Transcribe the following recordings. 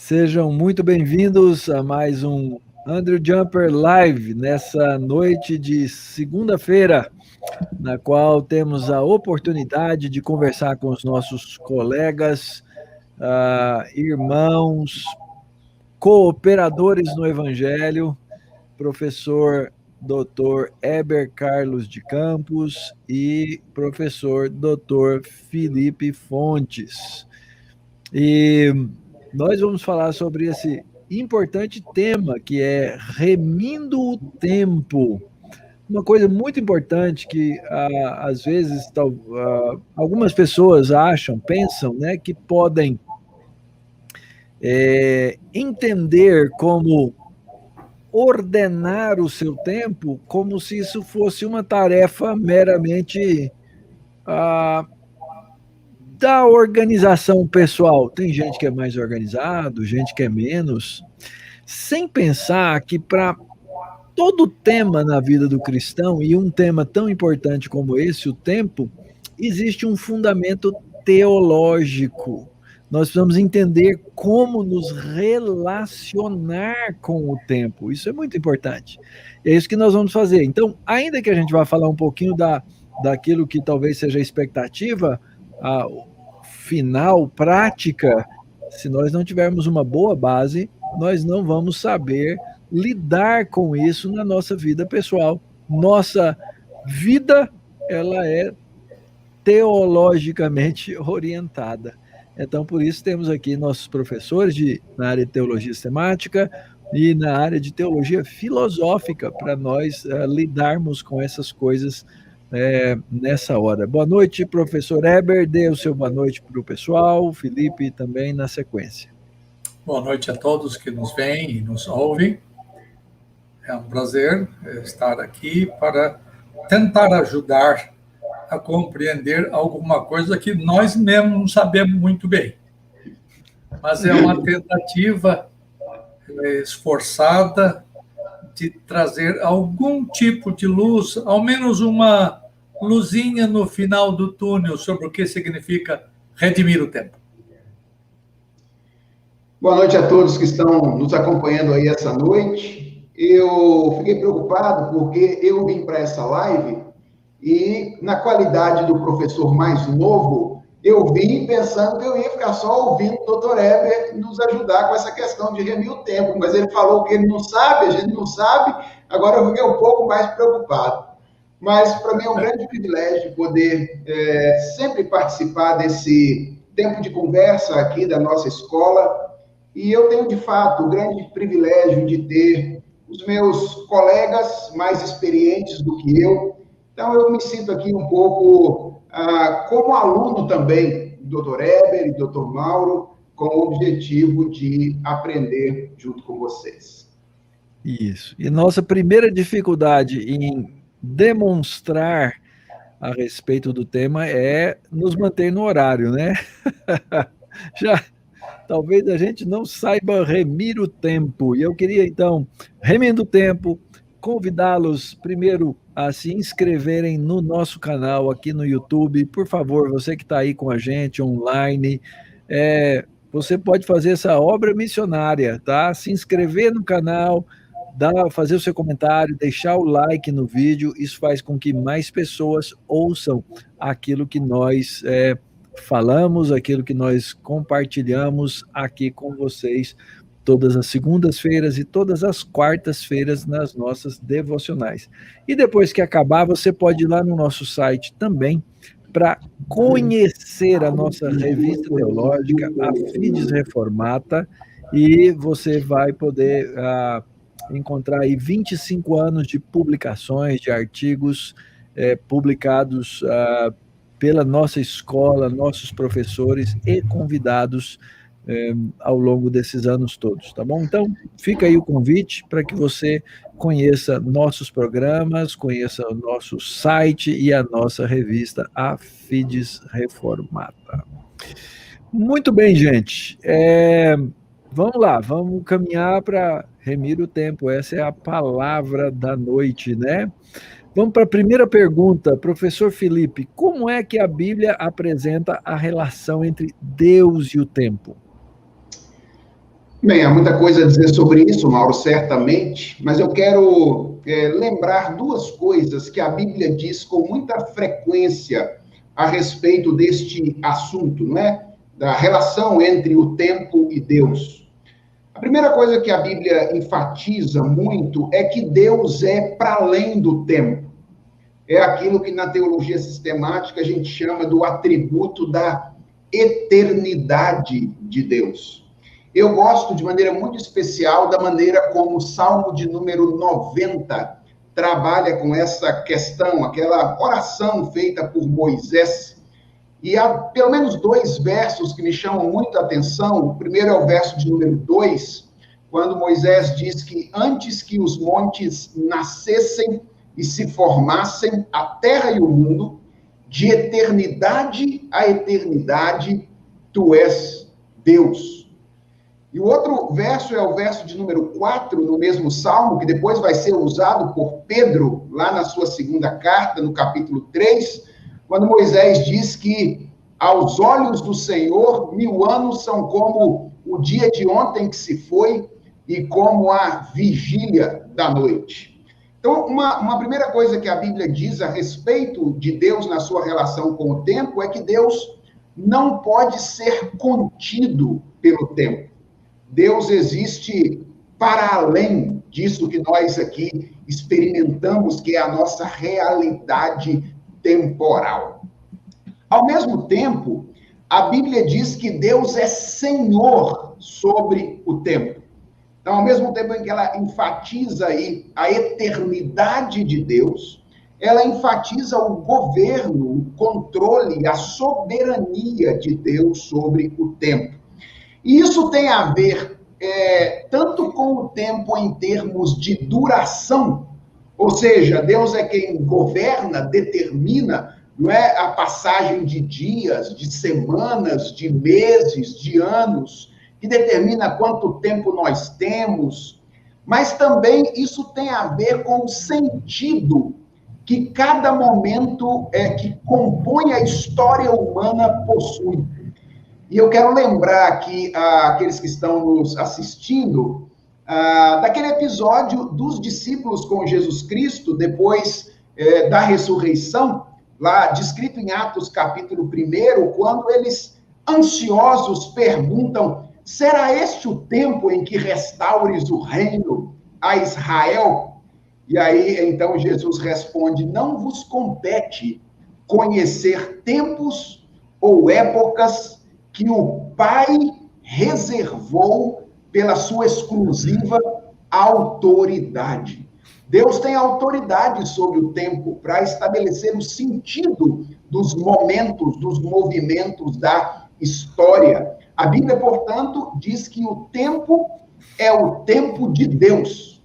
Sejam muito bem-vindos a mais um Andrew Jumper Live nessa noite de segunda-feira, na qual temos a oportunidade de conversar com os nossos colegas, irmãos, cooperadores no Evangelho, professor Dr. Heber Carlos de Campos e professor Dr. Felipe Fontes. E nós vamos falar sobre esse importante tema que é remindo o tempo. Uma coisa muito importante que às vezes algumas pessoas pensam, né, que podem entender como ordenar o seu tempo como se isso fosse uma tarefa meramente da organização pessoal. Tem gente que é mais organizado, gente que é menos, sem pensar que para todo tema na vida do cristão, e um tema tão importante como esse, o tempo, existe um fundamento teológico. Nós precisamos entender como nos relacionar com o tempo. Isso é muito importante. É isso que nós vamos fazer. Então, ainda que a gente vá falar um pouquinho daquilo que talvez seja a expectativa, final, prática, se nós não tivermos uma boa base, nós não vamos saber lidar com isso na nossa vida pessoal. Nossa vida, ela é teologicamente orientada. Então, por isso, temos aqui nossos professores na área de teologia sistemática e na área de teologia filosófica, para nós lidarmos com essas coisas nessa hora. Boa noite, professor Heber, dê o seu boa noite para o pessoal, Felipe também na sequência. Boa noite a todos que nos veem e nos ouvem. É um prazer estar aqui para tentar ajudar a compreender alguma coisa que nós mesmos não sabemos muito bem. Mas é uma tentativa esforçada de trazer algum tipo de luz, ao menos uma luzinha no final do túnel sobre o que significa redimir o tempo. Boa noite a todos que estão nos acompanhando aí essa noite. Eu fiquei preocupado porque eu vim para essa live e, na qualidade do professor mais novo, eu vim pensando que eu ia ficar só ouvindo o Dr. Heber nos ajudar com essa questão de remir o tempo, mas ele falou que ele não sabe, a gente não sabe, agora eu fiquei um pouco mais preocupado. Mas, para mim, é um grande privilégio poder sempre participar desse tempo de conversa aqui da nossa escola. E eu tenho, de fato, o grande privilégio de ter os meus colegas mais experientes do que eu. Então, eu me sinto aqui um pouco como aluno também do Dr. Heber e do Dr. Mauro, com o objetivo de aprender junto com vocês. Isso. E nossa primeira dificuldade em demonstrar a respeito do tema é nos manter no horário, né? Talvez a gente não saiba remir o tempo. E eu queria, então, remindo o tempo, convidá-los primeiro a se inscreverem no nosso canal aqui no YouTube. Por favor, você que está aí com a gente online, você pode fazer essa obra missionária, tá? Se inscrever no canal, fazer o seu comentário, deixar o like no vídeo. Isso faz com que mais pessoas ouçam aquilo que nós falamos, aquilo que nós compartilhamos aqui com vocês todas as segundas-feiras e todas as quartas-feiras nas nossas devocionais. E depois que acabar, você pode ir lá no nosso site também para conhecer a nossa revista teológica, a Fides Reformata, e você vai poder encontrar aí 25 anos de publicações, de artigos publicados pela nossa escola, nossos professores e convidados ao longo desses anos todos, tá bom? Então, fica aí o convite para que você conheça nossos programas, conheça o nosso site e a nossa revista, a Fides Reformata. Muito bem, gente. Vamos lá, vamos caminhar para remir o tempo. Essa é a palavra da noite, né? Vamos para a primeira pergunta, professor Felipe. Como é que a Bíblia apresenta a relação entre Deus e o tempo? Bem, há muita coisa a dizer sobre isso, Mauro, certamente, mas eu quero lembrar duas coisas que a Bíblia diz com muita frequência a respeito deste assunto, não é? Da relação entre o tempo e Deus. A primeira coisa que a Bíblia enfatiza muito é que Deus é para além do tempo. É aquilo que na teologia sistemática a gente chama do atributo da eternidade de Deus. Eu gosto de maneira muito especial da maneira como o Salmo de número 90 trabalha com essa questão, aquela oração feita por Moisés. E há pelo menos dois versos que me chamam muito a atenção. O primeiro é o verso de número 2, quando Moisés diz que antes que os montes nascessem e se formassem, a terra e o mundo, de eternidade a eternidade, tu és Deus. E o outro verso é o verso de número 4, no mesmo Salmo, que depois vai ser usado por Pedro, lá na sua segunda carta, no capítulo 3, quando Moisés diz que aos olhos do Senhor, 1000 anos são como o dia de ontem que se foi e como a vigília da noite. Então, uma primeira coisa que a Bíblia diz a respeito de Deus na sua relação com o tempo é que Deus não pode ser contido pelo tempo. Deus existe para além disso que nós aqui experimentamos, que é a nossa realidade temporal. Ao mesmo tempo, a Bíblia diz que Deus é Senhor sobre o tempo. Então, ao mesmo tempo em que ela enfatiza aí a eternidade de Deus, ela enfatiza o governo, o controle, a soberania de Deus sobre o tempo. E isso tem a ver tanto com o tempo em termos de duração, ou seja, Deus é quem governa, determina, não é, a passagem de dias, de semanas, de meses, de anos, que determina quanto tempo nós temos, mas também isso tem a ver com o sentido que cada momento que compõe a história humana possui. E eu quero lembrar aqui aqueles que estão nos assistindo daquele episódio dos discípulos com Jesus Cristo, depois da ressurreição, lá descrito em Atos capítulo 1, quando eles, ansiosos, perguntam: será este o tempo em que restaures o reino a Israel? E aí, então, Jesus responde: não vos compete conhecer tempos ou épocas que o Pai reservou pela sua exclusiva autoridade. Deus tem autoridade sobre o tempo para estabelecer o sentido dos momentos, dos movimentos da história. A Bíblia, portanto, diz que o tempo é o tempo de Deus.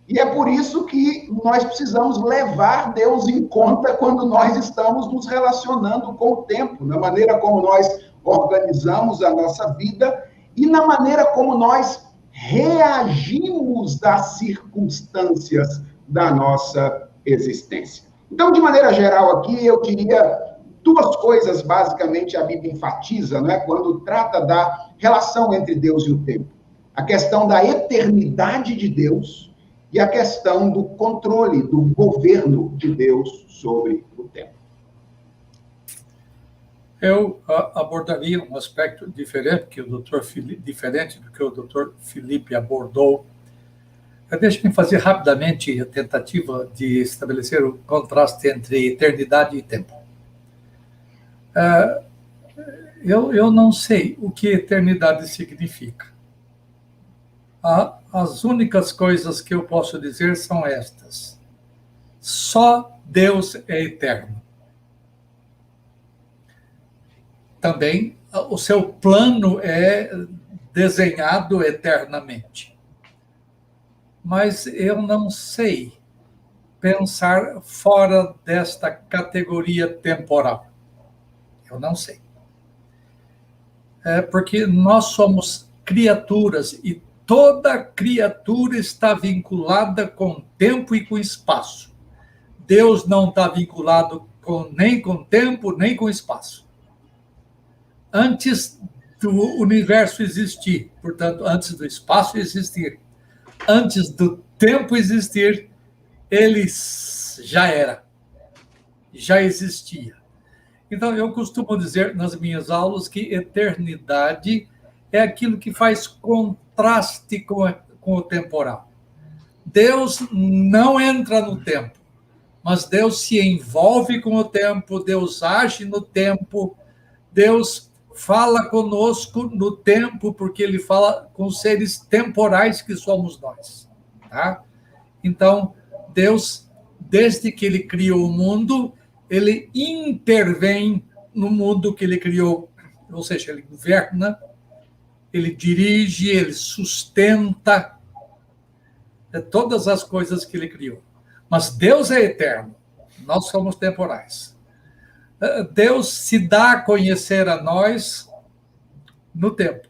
E é por isso que nós precisamos levar Deus em conta quando nós estamos nos relacionando com o tempo, na maneira como nós organizamos a nossa vida e na maneira como nós reagimos das circunstâncias da nossa existência. Então, de maneira geral aqui, eu diria duas coisas, basicamente, a Bíblia enfatiza, né, quando trata da relação entre Deus e o tempo. A questão da eternidade de Deus e a questão do controle, do governo de Deus sobre o tempo. Eu abordaria um aspecto diferente do que o Dr. Felipe abordou. Deixe-me fazer rapidamente a tentativa de estabelecer o contraste entre eternidade e tempo. Eu não sei o que eternidade significa. As únicas coisas que eu posso dizer são estas. Só Deus é eterno. Também o seu plano é desenhado eternamente. Mas eu não sei pensar fora desta categoria temporal. Eu não sei. Porque nós somos criaturas e toda criatura está vinculada com tempo e com espaço. Deus não está vinculado nem com tempo, nem com espaço. Antes do universo existir, portanto, antes do espaço existir, antes do tempo existir, ele já era, já existia. Então, eu costumo dizer nas minhas aulas que eternidade é aquilo que faz contraste com o temporal. Deus não entra no tempo, mas Deus se envolve com o tempo, Deus age no tempo, Deus fala conosco no tempo, porque ele fala com seres temporais que somos nós. Tá? Então, Deus, desde que ele criou o mundo, ele intervém no mundo que ele criou, ou seja, ele governa, ele dirige, ele sustenta todas as coisas que ele criou. Mas Deus é eterno, nós somos temporais. Deus se dá a conhecer a nós no tempo.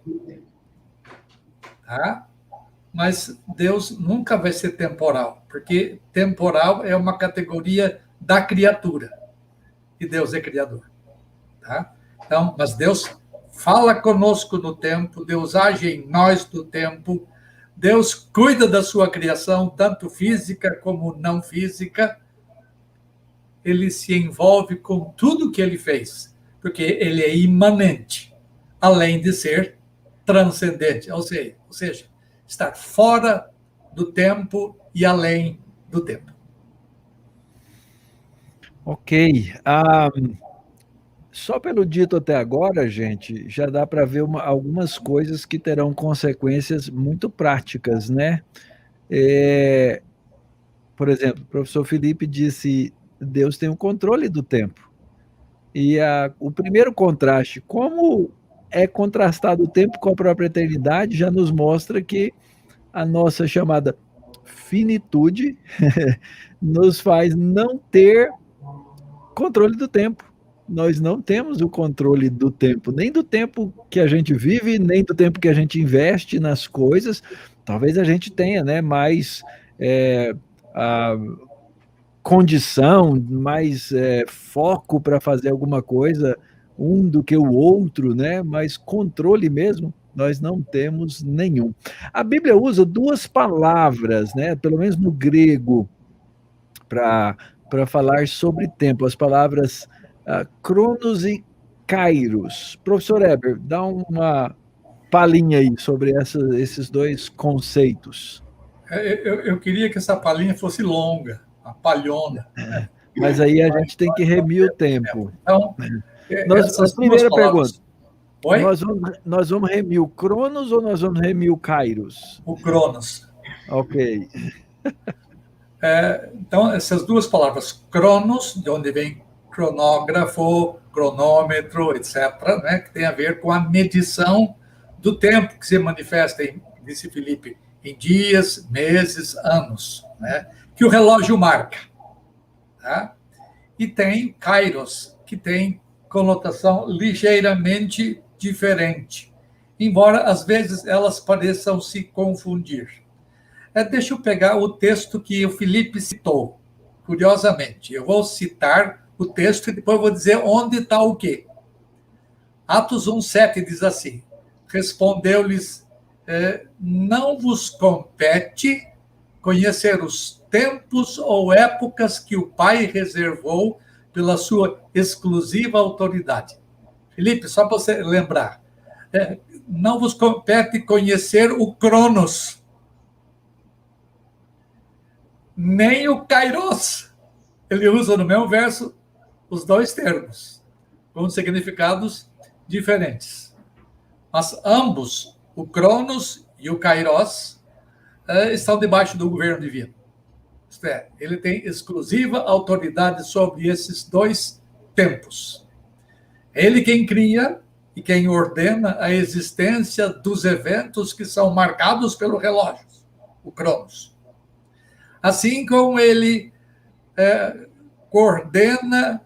Tá? Mas Deus nunca vai ser temporal, porque temporal é uma categoria da criatura. E Deus é criador. Tá? Então, mas Deus fala conosco no tempo, Deus age em nós no tempo, Deus cuida da sua criação, tanto física como não física. Ele se envolve com tudo que ele fez, porque ele é imanente, além de ser transcendente, ou seja, estar fora do tempo e além do tempo. Ok. Só pelo dito até agora, gente, já dá para ver algumas coisas que terão consequências muito práticas, né? Por exemplo, o professor Felipe disse: Deus tem o controle do tempo. E o primeiro contraste, como é contrastado o tempo com a própria eternidade, já nos mostra que a nossa chamada finitude nos faz não ter controle do tempo. Nós não temos o controle do tempo, nem do tempo que a gente vive, nem do tempo que a gente investe nas coisas. Talvez a gente tenha, né, mais a condição, mais foco para fazer alguma coisa, um do que o outro, né? Mas controle mesmo, nós não temos nenhum. A Bíblia usa duas palavras, né? Pelo menos no grego, para falar sobre tempo, as palavras Cronos e Kairos. Professor Eber, dá uma palhinha aí sobre esses dois conceitos. Eu queria que essa palhinha fosse longa, a palhona. Mas aí a gente tem que remir o tempo. Então, a primeira pergunta. Oi? Nós vamos remir o Cronos ou nós vamos remir o Kairos? O Cronos. Ok. Então, essas duas palavras, Cronos, de onde vem cronógrafo, cronômetro, etc., né, que tem a ver com a medição do tempo que se manifesta, disse Felipe, em dias, meses, anos, né, que o relógio marca. Tá? E tem Kairos, que tem conotação ligeiramente diferente, embora às vezes elas pareçam se confundir. Deixa eu pegar o texto que o Felipe citou, curiosamente. Eu vou citar o texto e depois eu vou dizer onde está o quê. Atos 1,7 diz assim: respondeu-lhes, não vos compete conhecer os tempos ou épocas que o Pai reservou pela sua exclusiva autoridade. Felipe, só para você lembrar, não vos compete conhecer o Cronos, nem o Kairos. Ele usa no mesmo verso os dois termos, com significados diferentes. Mas ambos, o Cronos e o Kairos, estão debaixo do governo divino. Isto é, ele tem exclusiva autoridade sobre esses dois tempos. É ele quem cria e quem ordena a existência dos eventos que são marcados pelo relógio, o Cronos. Assim como ele coordena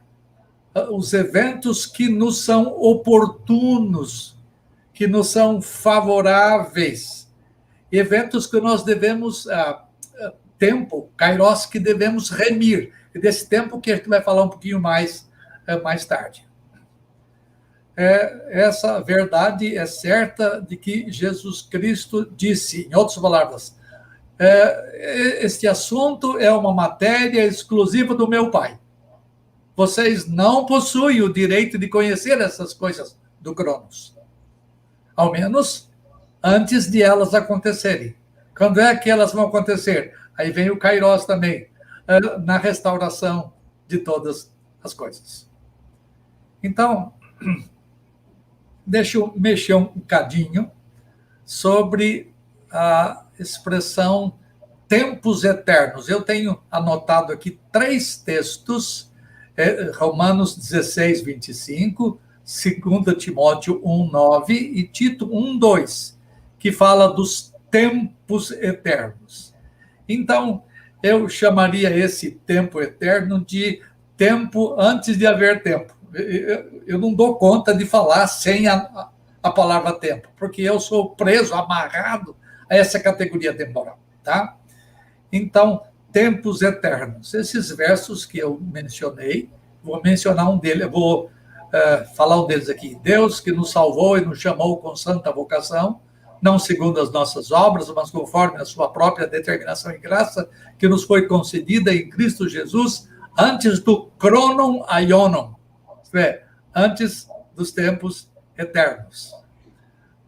os eventos que nos são oportunos, que nos são favoráveis, eventos que nós devemos, tempo, kairos, que devemos remir, e desse tempo que a gente vai falar um pouquinho mais tarde. essa verdade é certa de que Jesus Cristo disse, em outras palavras, este assunto é uma matéria exclusiva do meu Pai. Vocês não possuem o direito de conhecer essas coisas do Cronos. Ao menos antes de elas acontecerem. Quando é que elas vão acontecer? Aí vem o Kairos também, na restauração de todas as coisas. Então, deixa eu mexer um bocadinho sobre a expressão tempos eternos. Eu tenho anotado aqui 3 textos, Romanos 16, 25, 2 Timóteo 1, 9 e Tito 1, 2, que fala dos tempos eternos. Então, eu chamaria esse tempo eterno de tempo antes de haver tempo. Eu não dou conta de falar sem a palavra tempo, porque eu sou preso, amarrado a essa categoria temporal, tá? Então, tempos eternos. Esses versos que eu mencionei, vou mencionar um deles, vou falar um deles aqui. Deus que nos salvou e nos chamou com santa vocação, não segundo as nossas obras, mas conforme a sua própria determinação e graça, que nos foi concedida em Cristo Jesus, antes do chronon aionon, isto é, antes dos tempos eternos.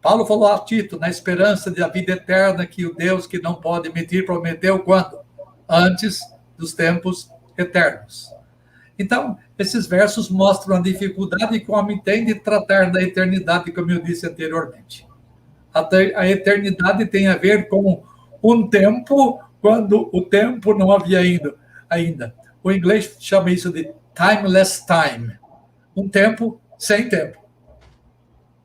Paulo falou a Tito, na esperança da vida eterna, que o Deus que não pode mentir prometeu quando? Antes dos tempos eternos. Então, esses versos mostram a dificuldade que o homem tem de tratar da eternidade, como eu disse anteriormente. A eternidade tem a ver com um tempo, quando o tempo não havia ainda. O inglês chama isso de timeless time. Um tempo sem tempo.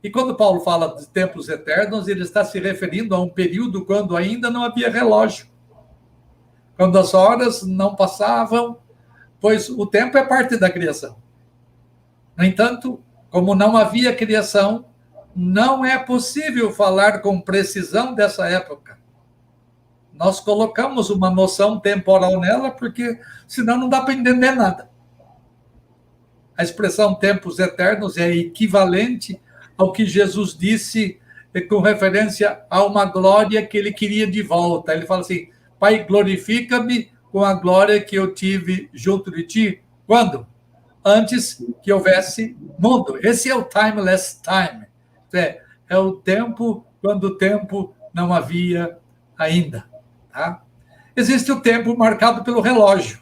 E quando Paulo fala de tempos eternos, ele está se referindo a um período quando ainda não havia relógio. Quando as horas não passavam, pois o tempo é parte da criação. No entanto, como não havia criação, não é possível falar com precisão dessa época. Nós colocamos uma noção temporal nela, porque senão não dá para entender nada. A expressão tempos eternos é equivalente ao que Jesus disse com referência a uma glória que ele queria de volta. Ele fala assim, Pai, glorifica-me com a glória que eu tive junto de ti. Quando? Antes que houvesse mundo. Esse é o timeless time. É o tempo quando o tempo não havia ainda. Tá? Existe o tempo marcado pelo relógio,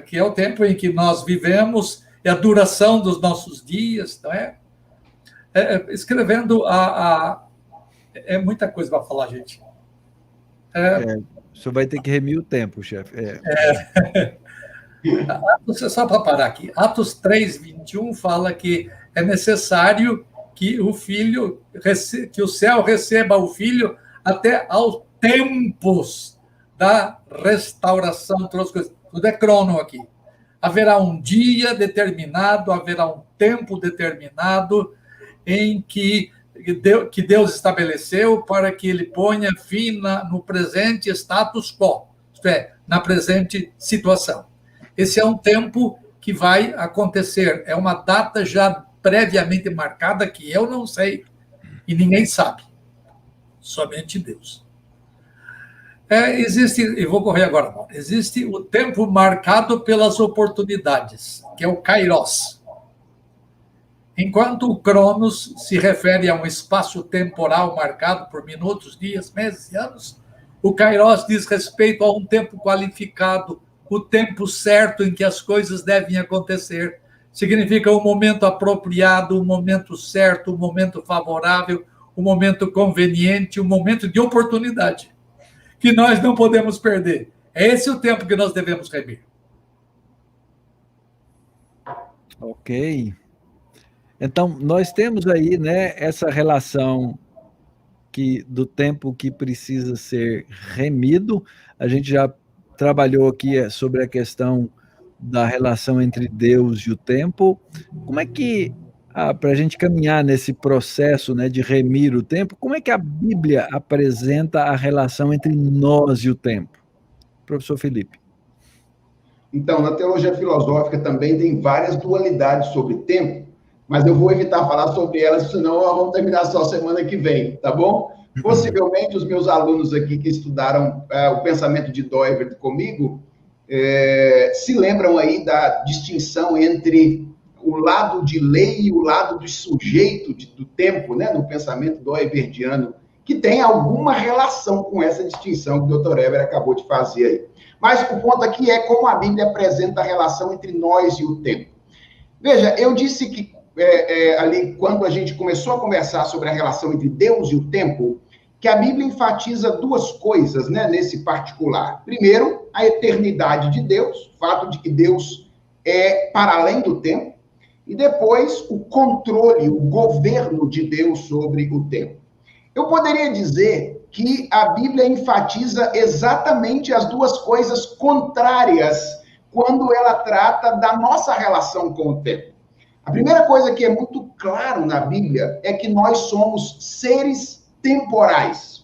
que é o tempo em que nós vivemos, é a duração dos nossos dias. Não é? Escrevendo é muita coisa para falar, gente. O senhor vai ter que remir o tempo, chefe. Só para parar aqui. Atos 3, 21 fala que é necessário que o filho, que o céu receba o filho até aos tempos da restauração. Tudo é crono aqui. Haverá um dia determinado, haverá um tempo determinado em que Deus estabeleceu para que ele ponha fim no presente status quo, isto é, na presente situação. Esse é um tempo que vai acontecer, é uma data já previamente marcada que eu não sei e ninguém sabe, somente Deus. Eu vou correr agora, existe o tempo marcado pelas oportunidades, que é o Kairos. Enquanto o Cronos se refere a um espaço temporal marcado por minutos, dias, meses e anos, o Kairos diz respeito a um tempo qualificado, o tempo certo em que as coisas devem acontecer. Significa um momento apropriado, um momento certo, um momento favorável, um momento conveniente, um momento de oportunidade, que nós não podemos perder. É esse o tempo que nós devemos remir. Ok. Então, nós temos aí, né, essa relação do tempo que precisa ser remido. A gente já trabalhou aqui sobre a questão da relação entre Deus e o tempo. Como é que, para a gente caminhar nesse processo, né, de remir o tempo, como é que a Bíblia apresenta a relação entre nós e o tempo? Professor Felipe. Então, na teologia filosófica também tem várias dualidades sobre tempo, mas eu vou evitar falar sobre elas, senão nós vamos terminar só semana que vem, tá bom? Possivelmente os meus alunos aqui que estudaram o pensamento de Doivert comigo se lembram aí da distinção entre o lado de lei e o lado do sujeito do tempo, né, no pensamento doivertiano, que tem alguma relação com essa distinção que o Dr. Eber acabou de fazer aí. Mas o ponto aqui é como a Bíblia apresenta a relação entre nós e o tempo. Veja, eu disse que ali, quando a gente começou a conversar sobre a relação entre Deus e o tempo, que a Bíblia enfatiza duas coisas, né, nesse particular. Primeiro, a eternidade de Deus, o fato de que Deus é para além do tempo, e depois o controle, o governo de Deus sobre o tempo. Eu poderia dizer que a Bíblia enfatiza exatamente as duas coisas contrárias quando ela trata da nossa relação com o tempo. A primeira coisa que é muito claro na Bíblia é que nós somos seres temporais.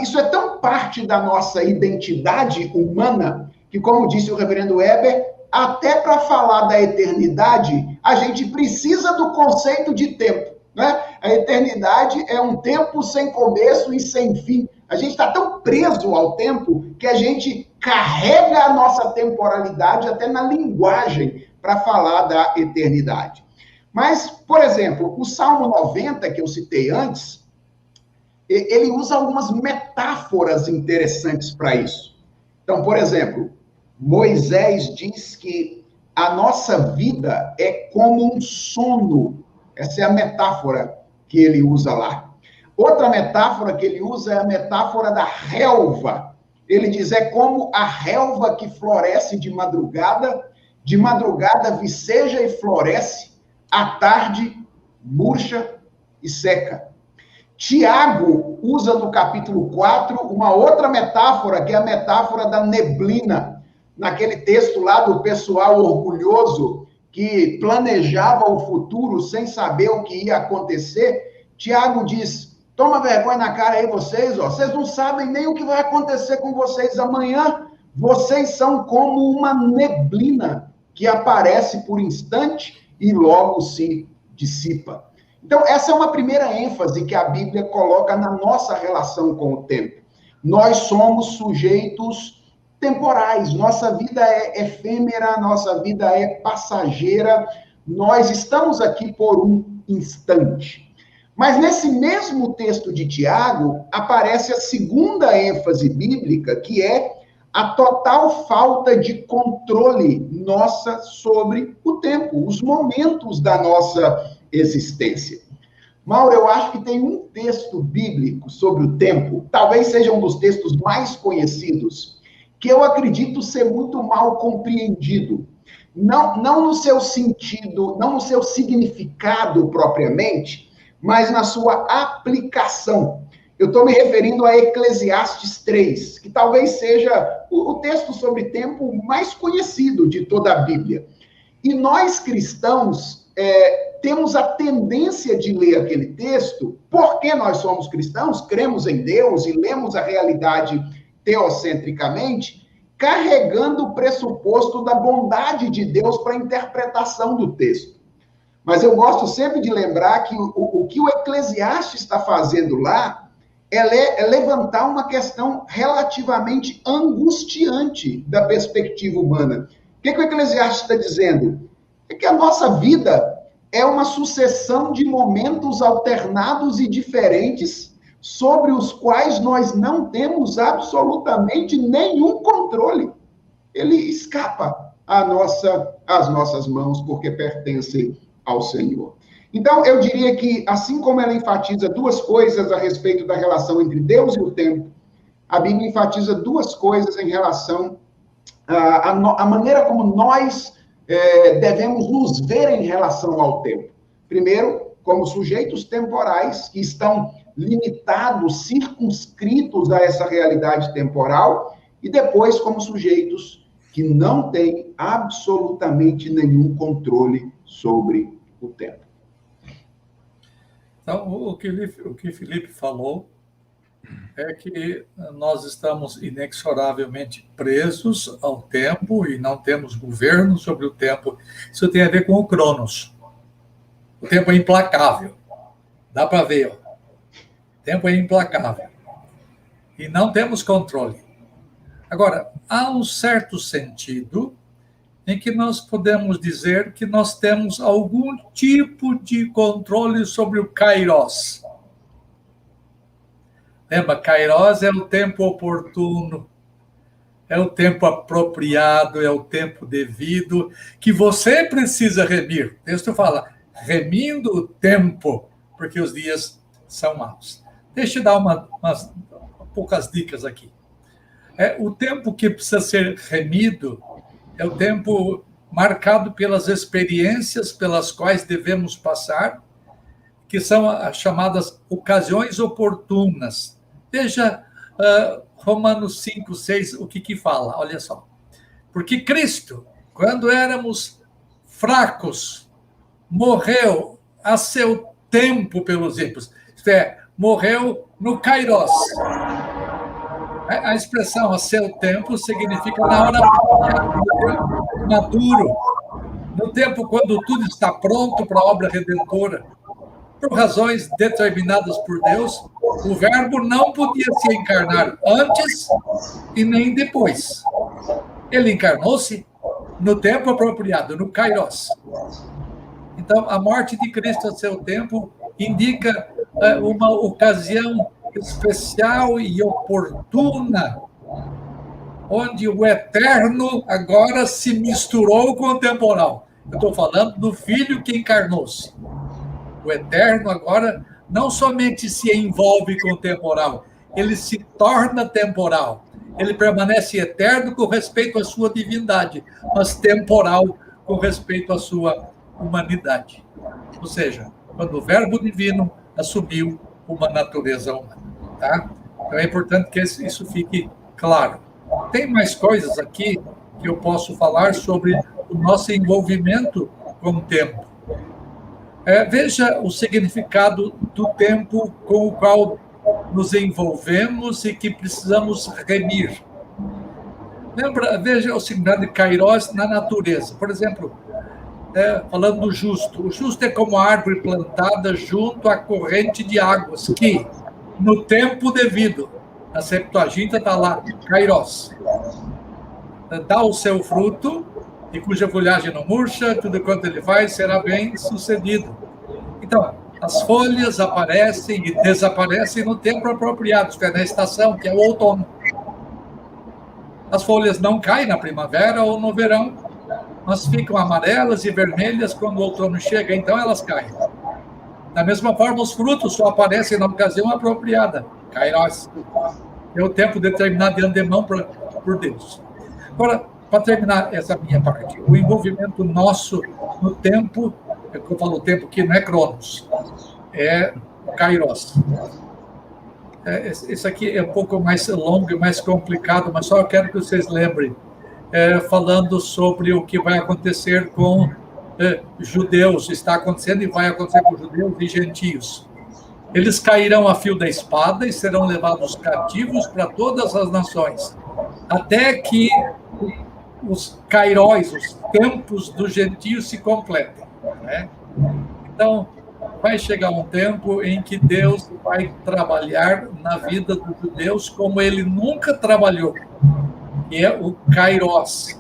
Isso é tão parte da nossa identidade humana que, como disse o reverendo Weber, até para falar da eternidade, a gente precisa do conceito de tempo, né? A eternidade é um tempo sem começo e sem fim. A gente está tão preso ao tempo que a gente carrega a nossa temporalidade até na linguagem para falar da eternidade. Mas, por exemplo, o Salmo 90, que eu citei antes, ele usa algumas metáforas interessantes para isso. Então, por exemplo, Moisés diz que a nossa vida é como um sono. Essa é a metáfora que ele usa lá. Outra metáfora que ele usa é a metáfora da relva. Ele diz, é como a relva que floresce de madrugada viceja e floresce, à tarde murcha e seca. Tiago usa no capítulo 4 uma outra metáfora, que é a metáfora da neblina. Naquele texto lá do pessoal orgulhoso que planejava o futuro sem saber o que ia acontecer, Tiago diz, toma vergonha na cara aí vocês não sabem nem o que vai acontecer com vocês amanhã, vocês são como uma neblina que aparece por instante e logo se dissipa. Então, essa é uma primeira ênfase que a Bíblia coloca na nossa relação com o tempo. Nós somos sujeitos temporais, nossa vida é efêmera, nossa vida é passageira, nós estamos aqui por um instante. Mas nesse mesmo texto de Tiago, aparece a segunda ênfase bíblica, que é a total falta de controle nossa sobre o tempo, os momentos da nossa existência. Mauro, eu acho que tem um texto bíblico sobre o tempo, talvez seja um dos textos mais conhecidos, que eu acredito ser muito mal compreendido. Não no seu sentido, não no seu significado propriamente, mas na sua aplicação. Eu estou me referindo a Eclesiastes 3, que talvez seja o texto sobre tempo mais conhecido de toda a Bíblia. E nós, cristãos, temos a tendência de ler aquele texto, porque nós somos cristãos, cremos em Deus e lemos a realidade teocentricamente, carregando o pressuposto da bondade de Deus para a interpretação do texto. Mas eu gosto sempre de lembrar que o que o Eclesiastes está fazendo lá é levantar uma questão relativamente angustiante da perspectiva humana. O que o Eclesiastes está dizendo? É que a nossa vida é uma sucessão de momentos alternados e diferentes sobre os quais nós não temos absolutamente nenhum controle. Ele escapa às nossas mãos porque pertencem ao Senhor. Então, eu diria que, assim como ela enfatiza duas coisas a respeito da relação entre Deus e o tempo, a Bíblia enfatiza duas coisas em relação à maneira como nós devemos nos ver em relação ao tempo. Primeiro, como sujeitos temporais que estão limitados, circunscritos a essa realidade temporal, e depois como sujeitos que não têm absolutamente nenhum controle sobre o tempo. Então, o que Felipe falou é que nós estamos inexoravelmente presos ao tempo e não temos governo sobre o tempo. Isso tem a ver com o Cronos. O tempo é implacável. Dá para ver, ó. O tempo é implacável. E não temos controle. Agora, há um certo sentido em que nós podemos dizer que nós temos algum tipo de controle sobre o kairos. Lembra, kairos é o tempo oportuno, é o tempo apropriado, é o tempo devido, que você precisa remir. O texto fala, remindo o tempo, porque os dias são maus. Deixa eu dar umas poucas dicas aqui. O tempo que precisa ser remido é o tempo marcado pelas experiências pelas quais devemos passar, que são as chamadas ocasiões oportunas. Veja Romanos 5, 6, o que fala, olha só. Porque Cristo, quando éramos fracos, morreu a seu tempo pelos ímpios. Isto é, morreu no kairos. A expressão a seu tempo significa na hora maduro, no tempo quando tudo está pronto para a obra redentora. Por razões determinadas por Deus, o Verbo não podia se encarnar antes e nem depois. Ele encarnou-se no tempo apropriado, no kairos. Então, a morte de Cristo a seu tempo indica uma ocasião especial e oportuna, onde o eterno agora se misturou com o temporal. Eu estou falando do Filho que encarnou-se. O eterno agora não somente se envolve com o temporal, ele se torna temporal. Ele permanece eterno com respeito à sua divindade, mas temporal com respeito à sua humanidade. Ou seja, quando o Verbo divino assumiu uma natureza humana. Tá? Então é importante que isso fique claro. Tem mais coisas aqui que eu posso falar sobre o nosso envolvimento com o tempo. Veja o significado do tempo com o qual nos envolvemos e que precisamos remir. Veja o significado de kairos na natureza. Por exemplo, falando do justo. O justo é como a árvore plantada junto à corrente de águas, que, no tempo devido, na Septuaginta está lá, kairos, dá o seu fruto, e cuja folhagem não murcha, tudo quanto ele faz será bem sucedido. Então, as folhas aparecem e desaparecem no tempo apropriado, isto é, na estação, que é o outono. As folhas não caem na primavera ou no verão, mas ficam amarelas e vermelhas quando o outono chega, então elas caem. Da mesma forma, os frutos só aparecem na ocasião apropriada, kairos. É o tempo determinado de antemão por Deus. Agora, para terminar essa minha parte, o envolvimento nosso no tempo, eu falo o tempo que não é cronos, é kairos. Isso aqui é um pouco mais longo e mais complicado, mas só eu quero que vocês lembrem, falando sobre o que vai acontecer com judeus, está acontecendo e vai acontecer com judeus e gentios. Eles cairão a fio da espada e serão levados cativos para todas as nações, até que os kairos, os tempos dos gentios se completem. Né? Então, vai chegar um tempo em que Deus vai trabalhar na vida dos judeus como ele nunca trabalhou, que é o kairos.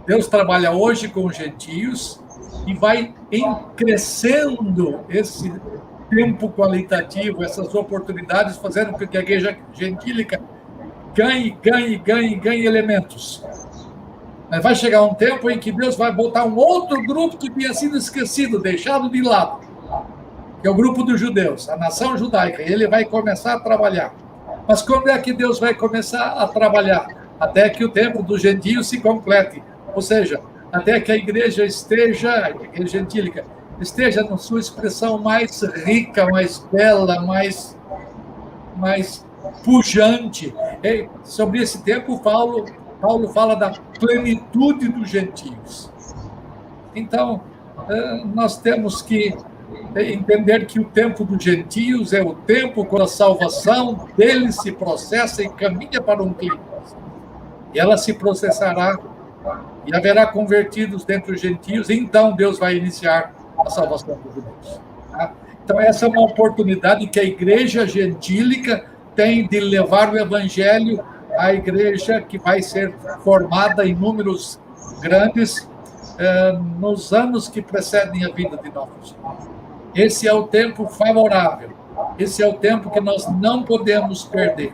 Deus trabalha hoje com os gentios e vai crescendo esse tempo qualitativo, essas oportunidades, fazendo com que a igreja gentílica ganhe elementos. Mas vai chegar um tempo em que Deus vai botar um outro grupo que tinha sido esquecido, deixado de lado, que é o grupo dos judeus, a nação judaica, e ele vai começar a trabalhar. Mas quando é que Deus vai começar a trabalhar? Até que o tempo dos gentios se complete, ou seja, até que a igreja gentílica, esteja na sua expressão mais rica, mais bela, mais pujante. Sobre esse tempo, Paulo fala da plenitude dos gentios. Então, nós temos que entender que o tempo dos gentios é o tempo quando a salvação deles se processa e caminha para um clímax. E ela se processará e haverá convertidos dentre os gentios, e então Deus vai iniciar a salvação dos judeus. Tá? Então, essa é uma oportunidade que a igreja gentílica tem de levar o evangelho à igreja que vai ser formada em números grandes nos anos que precedem a vida de nosso Senhor. Esse é o tempo favorável. Esse é o tempo que nós não podemos perder.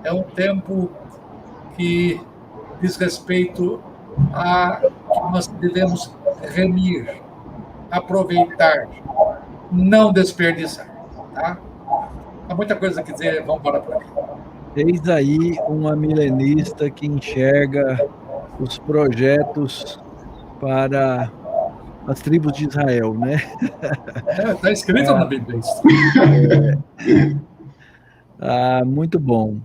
É um tempo que diz respeito a que nós devemos remir, aproveitar, não desperdiçar. Tá? Há muita coisa a dizer, vamos parar por aqui. Eis aí uma milenista que enxerga os projetos para as tribos de Israel, né? Está escrito na Bíblia isso. Muito bom.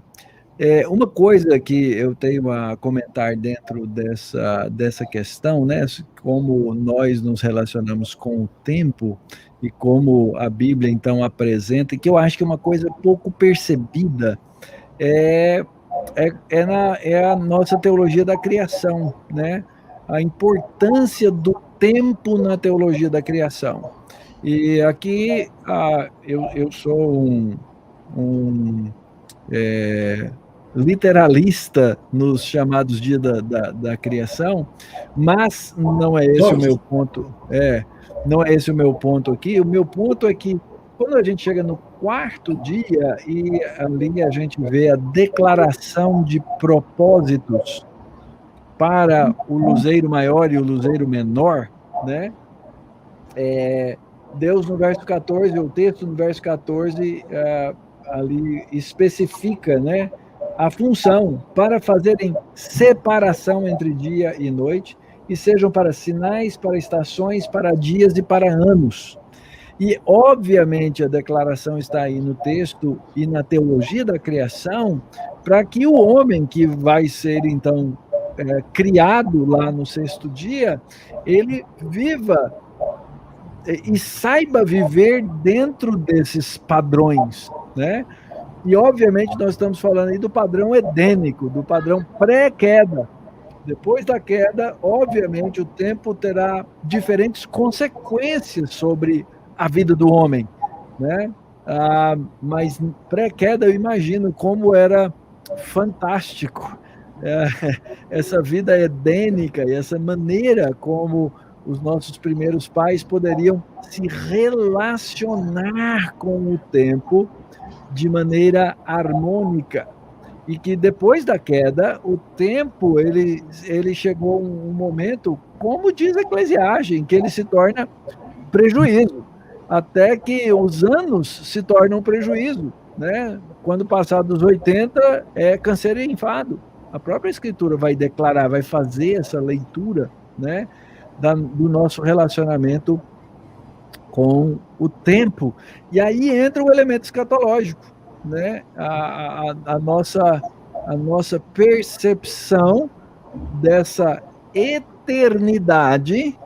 Uma coisa que eu tenho a comentar dentro dessa questão, né? Como nós nos relacionamos com o tempo e como a Bíblia, então, apresenta, e que eu acho que é uma coisa pouco percebida, é a nossa teologia da criação, né? A importância do tempo na teologia da criação. E aqui eu sou um literalista nos chamados dias da criação, mas não é esse o meu ponto. Não é esse o meu ponto aqui. O meu ponto é que quando a gente chega no quarto dia e ali a gente vê a declaração de propósitos para o luzeiro maior e o luzeiro menor, né? Deus no verso 14, o texto no verso 14, ali especifica, né, a função para fazerem separação entre dia e noite, e sejam para sinais, para estações, para dias e para anos. E, obviamente, a declaração está aí no texto e na teologia da criação, para que o homem que vai ser, então, criado lá no sexto dia, ele viva e saiba viver dentro desses padrões, né? E, obviamente, nós estamos falando aí do padrão edênico, do padrão pré-queda. Depois da queda, obviamente, o tempo terá diferentes consequências sobre a vida do homem, né? Mas pré-queda, eu imagino como era fantástico essa vida edênica e essa maneira como os nossos primeiros pais poderiam se relacionar com o tempo de maneira harmônica. E que depois da queda, o tempo, ele chegou um momento, como diz a Eclesiastes, que ele se torna prejuízo, até que os anos se tornam prejuízo, né? Quando passar dos 80, é câncer e enfado. A própria Escritura vai declarar, vai fazer essa leitura, né, do nosso relacionamento com o tempo. E aí entra o elemento escatológico, né? A nossa percepção dessa eternidade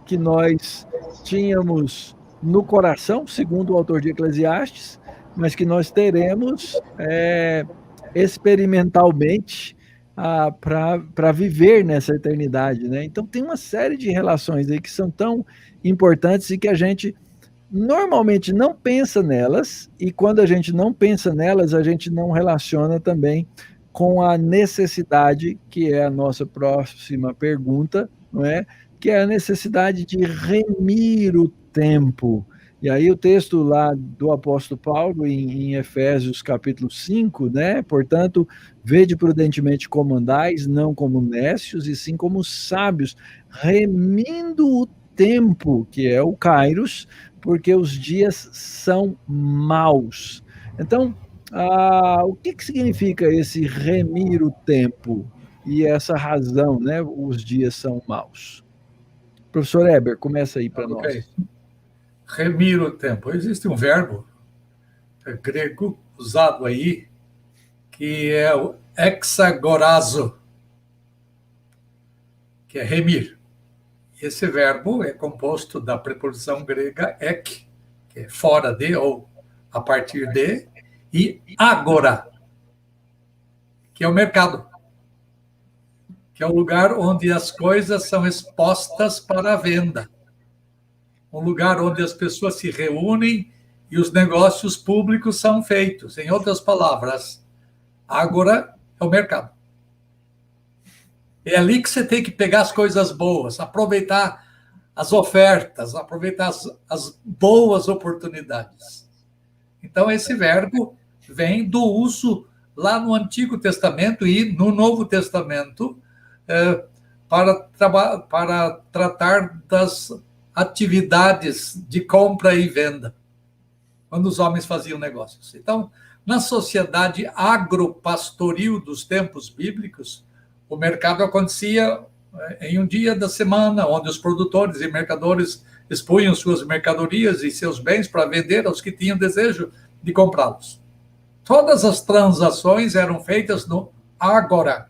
que nós tínhamos no coração, segundo o autor de Eclesiastes, mas que nós teremos experimentalmente para viver nessa eternidade, né? Então tem uma série de relações aí que são tão importantes e que a gente normalmente não pensa nelas, e quando a gente não pensa nelas, a gente não relaciona também com a necessidade, que é a nossa próxima pergunta, não é? Que é a necessidade de remir o tempo. E aí o texto lá do apóstolo Paulo, em Efésios capítulo 5, né? Portanto, vede prudentemente como andais, não como nécios, e sim como sábios, remindo o tempo, que é o kairos, porque os dias são maus. Então, o que significa esse remir o tempo e essa razão, né? Os dias são maus. Professor Eber, começa aí para nós. Remir o tempo. Existe um verbo grego usado aí que é o hexagorazo, que é remir. Esse verbo é composto da preposição grega ek, que é fora de ou a partir de, e agora, que é o mercado, que é o lugar onde as coisas são expostas para a venda. um lugar onde as pessoas se reúnem e os negócios públicos são feitos. Em outras palavras, ágora é o mercado. É ali que você tem que pegar as coisas boas, aproveitar as ofertas, aproveitar as boas oportunidades. Então, esse verbo vem do uso lá no Antigo Testamento e no Novo Testamento para tratar das atividades de compra e venda, quando os homens faziam negócios. Então, na sociedade agropastoril dos tempos bíblicos, o mercado acontecia em um dia da semana, onde os produtores e mercadores expunham suas mercadorias e seus bens para vender aos que tinham desejo de comprá-los. Todas as transações eram feitas no agora.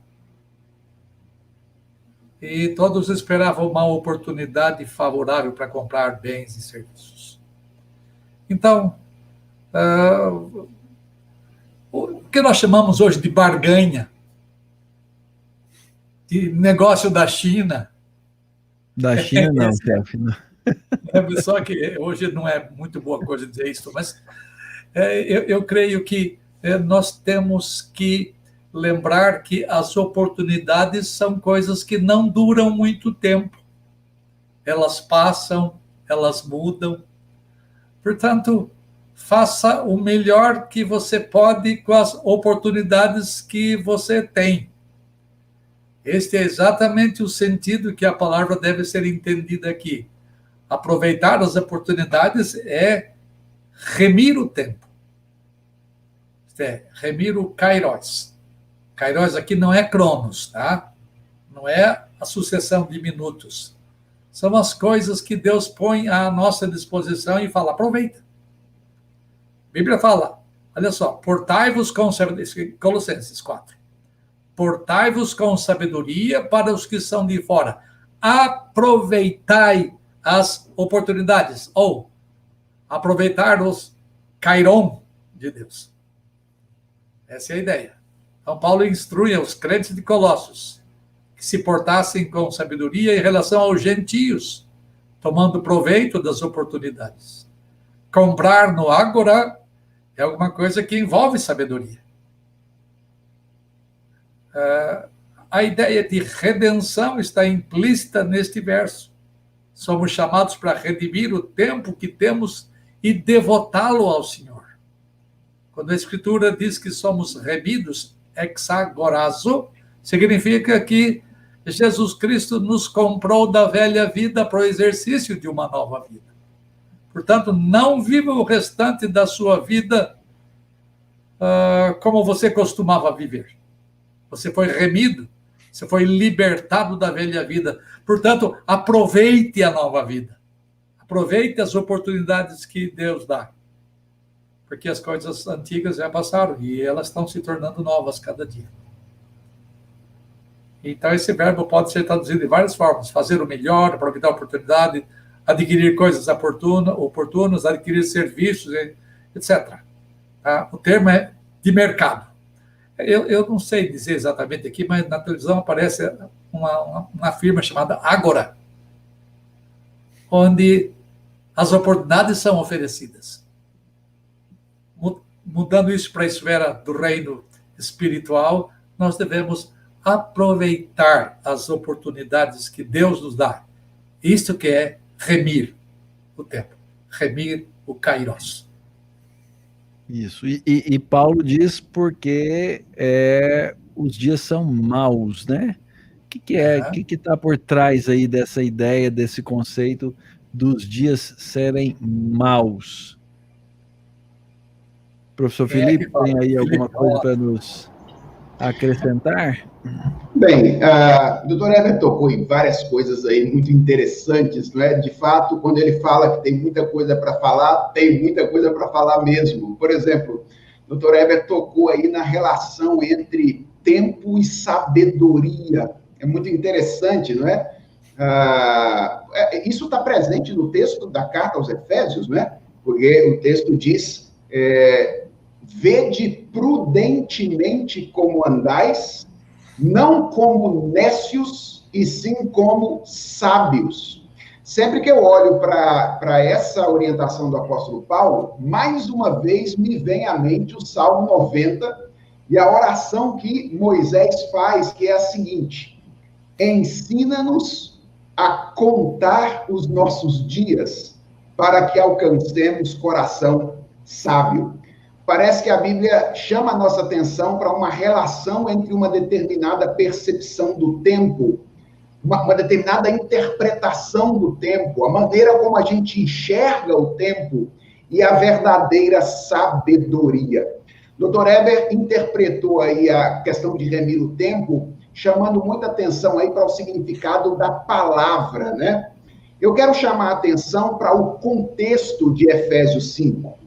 E todos esperavam uma oportunidade favorável para comprar bens e serviços. Então, o que nós chamamos hoje de barganha, de negócio da China. Da China, não, chefe. Só que hoje não é muito boa coisa dizer isso, mas eu creio que nós temos que lembrar que as oportunidades são coisas que não duram muito tempo. Elas passam, elas mudam. Portanto, faça o melhor que você pode com as oportunidades que você tem. Este é exatamente o sentido que a palavra deve ser entendida aqui. Aproveitar as oportunidades é remir o tempo. Isto é, remir o kairos. Kairos aqui não é cronos, tá? Não é a sucessão de minutos. São as coisas que Deus põe à nossa disposição e fala, aproveita. A Bíblia fala, olha só, portai-vos com sabedoria, Colossenses 4. Portai-vos com sabedoria para os que são de fora. Aproveitai as oportunidades, ou aproveitar os kairon de Deus. Essa é a ideia. Então, Paulo instrui aos crentes de Colossos que se portassem com sabedoria em relação aos gentios, tomando proveito das oportunidades. Comprar no agora é alguma coisa que envolve sabedoria. A ideia de redenção está implícita neste verso. Somos chamados para redimir o tempo que temos e devotá-lo ao Senhor. Quando a Escritura diz que somos remidos, exagorazo, significa que Jesus Cristo nos comprou da velha vida para o exercício de uma nova vida. Portanto, não viva o restante da sua vida como você costumava viver. Você foi remido, você foi libertado da velha vida. Portanto, aproveite a nova vida. Aproveite as oportunidades que Deus dá. Porque as coisas antigas já passaram e elas estão se tornando novas cada dia. Então, esse verbo pode ser traduzido de várias formas. Fazer o melhor, aproveitar a oportunidade, adquirir coisas oportunas, adquirir serviços, etc. Tá? O termo é de mercado. Eu não sei dizer exatamente aqui, mas na televisão aparece uma firma chamada Agora, onde as oportunidades são oferecidas. Mudando isso para a esfera do reino espiritual, nós devemos aproveitar as oportunidades que Deus nos dá. Isto que é remir o tempo, remir o kairos. Isso. E Paulo diz porque os dias são maus, né? O que está por trás aí dessa ideia, desse conceito dos dias serem maus? Professor Felipe, tem aí alguma coisa para nos acrescentar? Bem, a doutora Heber tocou em várias coisas aí muito interessantes, não é? De fato, quando ele fala que tem muita coisa para falar, tem muita coisa para falar mesmo. Por exemplo, a doutora Heber tocou aí na relação entre tempo e sabedoria. É muito interessante, não é? Isso está presente no texto da carta aos Efésios, não é? Porque o texto diz, vede prudentemente como andais, não como nécios, e sim como sábios. sempre que eu olho para essa orientação do apóstolo Paulo, mais uma vez me vem à mente o Salmo 90 e a oração que Moisés faz, que é a seguinte: ensina-nos a contar os nossos dias para que alcancemos coração sábio. Parece que a Bíblia chama a nossa atenção para uma relação entre uma determinada percepção do tempo, uma determinada interpretação do tempo, a maneira como a gente enxerga o tempo e a verdadeira sabedoria. Dr. Eber interpretou aí a questão de remir o tempo, chamando muita atenção aí para o significado da palavra, né? Eu quero chamar a atenção para o contexto de Efésios 5.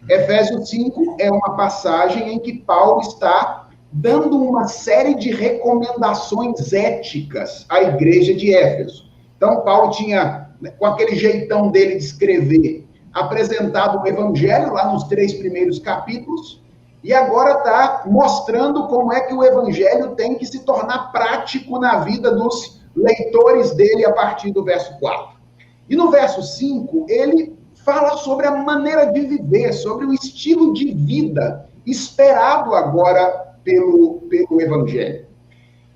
Efésios 5 é uma passagem em que Paulo está dando uma série de recomendações éticas à igreja de Éfeso. Então, Paulo tinha, com aquele jeitão dele de escrever, apresentado o evangelho lá nos 3 primeiros capítulos, e agora está mostrando como é que o evangelho tem que se tornar prático na vida dos leitores dele a partir do verso 4. E no verso 5, ele fala sobre a maneira de viver, sobre o estilo de vida esperado agora pelo evangelho.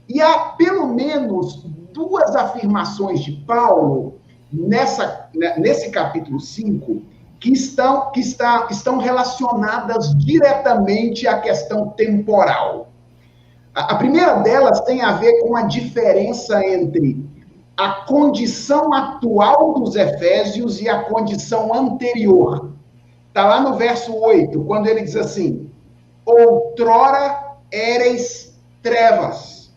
E há pelo menos 2 afirmações de Paulo nesse capítulo 5 que estão relacionadas diretamente à questão temporal. A primeira delas tem a ver com a diferença entre a condição atual dos efésios e a condição anterior. Está lá no verso 8, quando ele diz assim: outrora éreis trevas,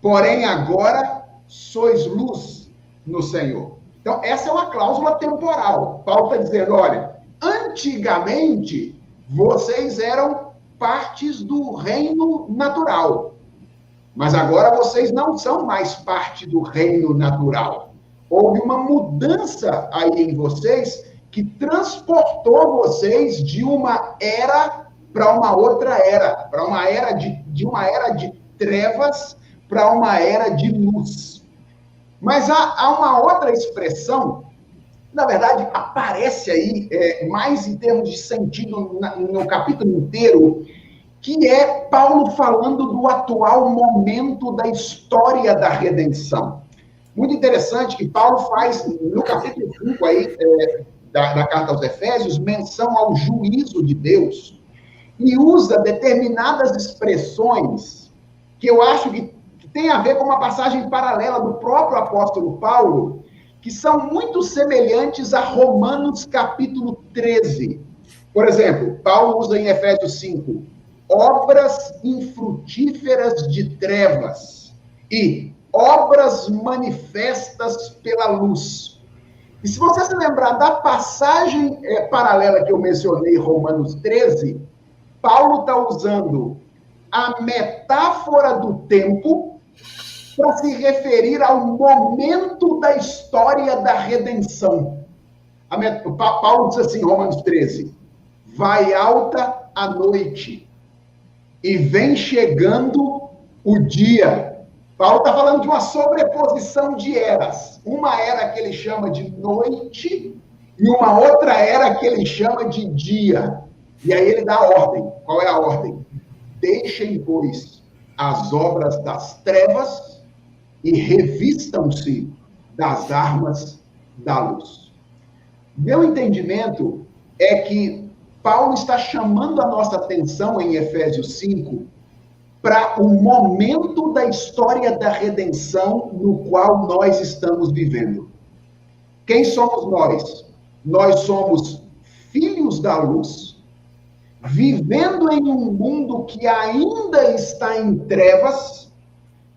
porém agora sois luz no Senhor. Então, essa é uma cláusula temporal. Paulo está dizendo, olha, antigamente vocês eram partes do reino natural, mas agora vocês não são mais parte do reino natural. Houve uma mudança aí em vocês que transportou vocês de uma era para uma outra era, para uma era de uma era de trevas para uma era de luz. Mas há uma outra expressão, na verdade, aparece aí, mais em termos de sentido no capítulo inteiro, que é Paulo falando do atual momento da história da redenção. Muito interessante que Paulo faz, no capítulo 5 aí, da carta aos Efésios, menção ao juízo de Deus, e usa determinadas expressões que eu acho que tem a ver com uma passagem paralela do próprio apóstolo Paulo, que são muito semelhantes a Romanos capítulo 13. Por exemplo, Paulo usa em Efésios 5, obras infrutíferas de trevas e obras manifestas pela luz. E se você se lembrar da passagem paralela que eu mencionei, Romanos 13, Paulo está usando a metáfora do tempo para se referir ao momento da história da redenção. Paulo diz assim, Romanos 13, vai alta a noite e vem chegando o dia. Paulo está falando de uma sobreposição de eras. Uma era que ele chama de noite e uma outra era que ele chama de dia. E aí ele dá a ordem. Qual é a ordem? Deixem, pois, as obras das trevas e revistam-se das armas da luz. Meu entendimento é que Paulo está chamando a nossa atenção em Efésios 5 para o momento da história da redenção no qual nós estamos vivendo. Quem somos nós? Nós somos filhos da luz, vivendo em um mundo que ainda está em trevas,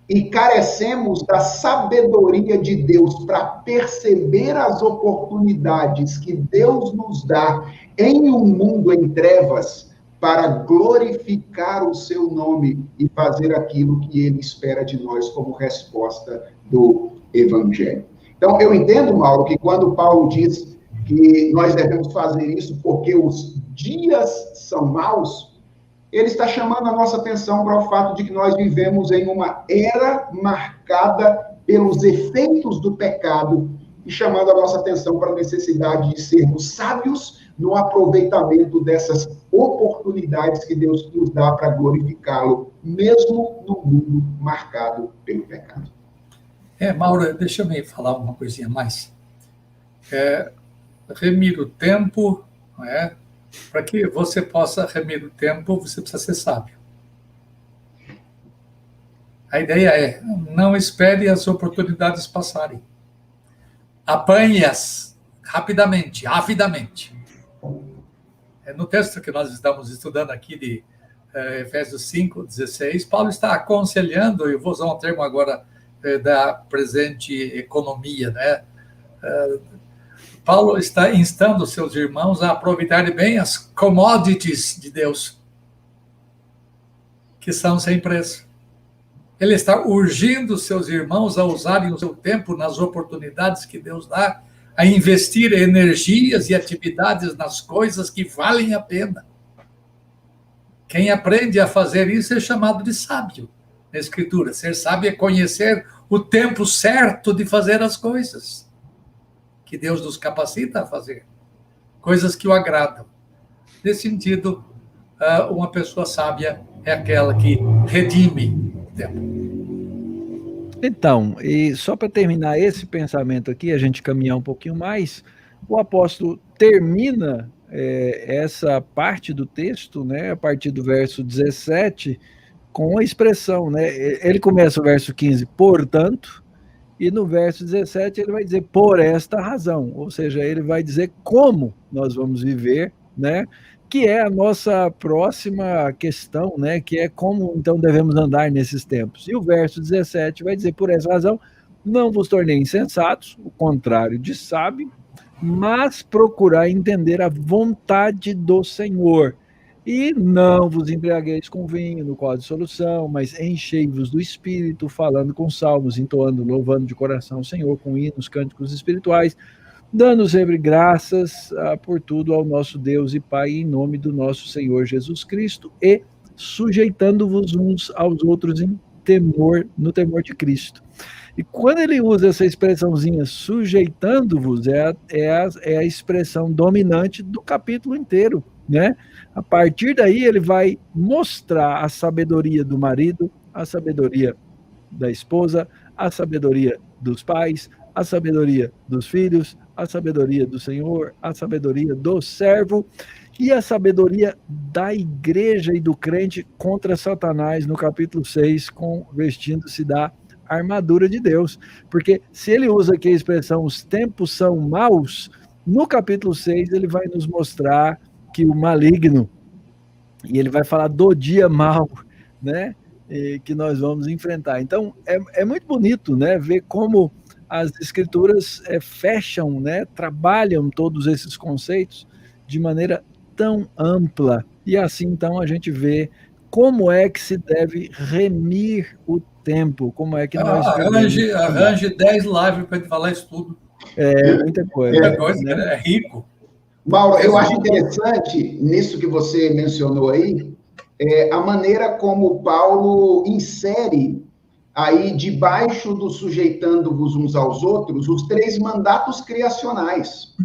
e carecemos da sabedoria de Deus para perceber as oportunidades que Deus nos dá em um mundo em trevas para glorificar o seu nome e fazer aquilo que ele espera de nós como resposta do Evangelho. Então, eu entendo, Mauro, que quando Paulo diz que nós devemos fazer isso porque os dias são maus, ele está chamando a nossa atenção para o fato de que nós vivemos em uma era marcada pelos efeitos do pecado e chamando a nossa atenção para a necessidade de sermos sábios no aproveitamento dessas oportunidades que Deus nos dá para glorificá-lo, mesmo no mundo marcado pelo pecado. Mauro, deixa eu me falar uma coisinha a mais. Remir o tempo, não é? Para que você possa remir o tempo, você precisa ser sábio. A ideia é, não espere as oportunidades passarem. Apanhe-as rapidamente, avidamente. No texto que nós estamos estudando aqui de Efésios 5:16, Paulo está aconselhando, eu vou usar um termo agora da presente economia, né? Paulo está instando seus irmãos a aproveitarem bem as commodities de Deus, que são sem preço. Ele está urgindo seus irmãos a usarem o seu tempo nas oportunidades que Deus dá, a investir energias e atividades nas coisas que valem a pena. Quem aprende a fazer isso é chamado de sábio na Escritura. Ser sábio é conhecer o tempo certo de fazer as coisas que Deus nos capacita a fazer, coisas que o agradam. Nesse sentido, uma pessoa sábia é aquela que redime o tempo. Então, e só para terminar esse pensamento aqui, a gente caminhar um pouquinho mais, o apóstolo termina essa parte do texto, né, a partir do verso 17, com a expressão, né, ele começa o verso 15, portanto, e no verso 17 ele vai dizer, por esta razão, ou seja, ele vai dizer como nós vamos viver, né, que é a nossa próxima questão, né, que é como então devemos andar nesses tempos. E o verso 17 vai dizer, por essa razão, não vos tornei insensatos, o contrário de sábio, mas procurar entender a vontade do Senhor. E não vos embriagueis com vinho, no qual há dissolução, mas enchei-vos do Espírito, falando com salmos, entoando, louvando de coração o Senhor, com hinos, cânticos espirituais, dando sempre graças por tudo ao nosso Deus e Pai, em nome do nosso Senhor Jesus Cristo, e sujeitando-vos uns aos outros em temor, no temor de Cristo. E quando ele usa essa expressãozinha, sujeitando-vos, é a expressão dominante do capítulo inteiro, né? A partir daí ele vai mostrar a sabedoria do marido, a sabedoria da esposa, a sabedoria dos pais, a sabedoria dos filhos, a sabedoria do Senhor, a sabedoria do servo e a sabedoria da igreja e do crente contra Satanás no capítulo 6, vestindo-se da armadura de Deus. Porque se ele usa aqui a expressão os tempos são maus, no capítulo 6 ele vai nos mostrar que o maligno, e ele vai falar do dia mau, né, que nós vamos enfrentar. Então, é muito bonito, né, ver como as escrituras fecham, né, trabalham todos esses conceitos de maneira tão ampla, e assim, então, a gente vê como é que se deve remir o tempo, como é que nós... Arranje 10 lives para falar isso tudo. Muita coisa. Muita coisa, né? É rico. Mauro, eu acho interessante, nisso que você mencionou aí, a maneira como Paulo insere aí, debaixo do sujeitando-vos uns aos outros, os 3 mandatos criacionais.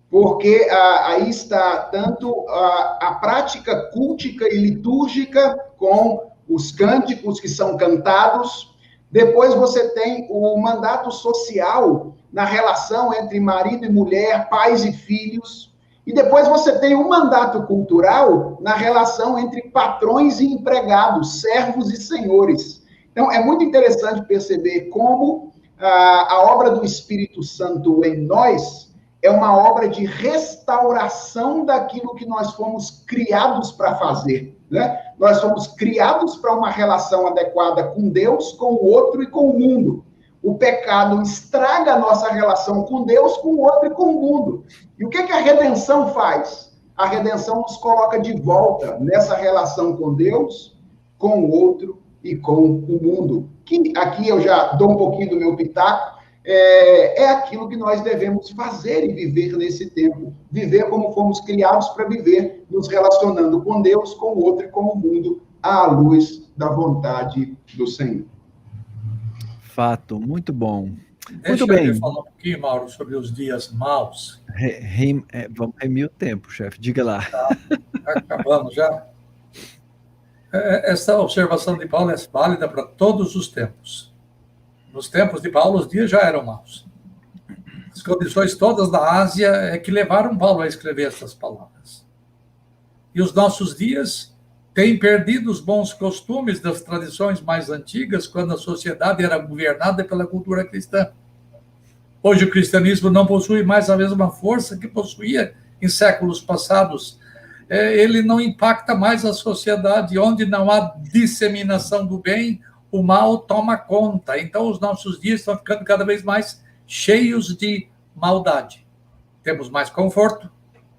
Porque aí está tanto a prática cultica e litúrgica, com os cânticos que são cantados. Depois você tem o mandato social na relação entre marido e mulher, pais e filhos. E depois você tem o mandato cultural na relação entre patrões e empregados, servos e senhores. Então, é muito interessante perceber como a obra do Espírito Santo em nós é uma obra de restauração daquilo que nós fomos criados para fazer, né? Nós fomos criados para uma relação adequada com Deus, com o outro e com o mundo. O pecado estraga a nossa relação com Deus, com o outro e com o mundo. E o que a redenção faz? A redenção nos coloca de volta nessa relação com Deus, com o outro e com o mundo. Que aqui eu já dou um pouquinho do meu pitaco, é aquilo que nós devemos fazer e viver nesse tempo. Viver como fomos criados para viver, nos relacionando com Deus, com o outro e com o mundo, à luz da vontade do Senhor. Fato, muito bom. Muito Deixa eu bem. falar um pouquinho, Mauro, sobre os dias maus. Vamos remir o tempo, chefe. Diga lá. Tá acabando já. Essa observação de Paulo é válida para todos os tempos. Nos tempos de Paulo, os dias já eram maus. As condições todas da Ásia é que levaram Paulo a escrever essas palavras. E os nossos dias têm perdido os bons costumes das tradições mais antigas, quando a sociedade era governada pela cultura cristã. Hoje o cristianismo não possui mais a mesma força que possuía em séculos passados. Ele não impacta mais a sociedade. Onde não há disseminação do bem, o mal toma conta. Então, os nossos dias estão ficando cada vez mais cheios de maldade. Temos mais conforto,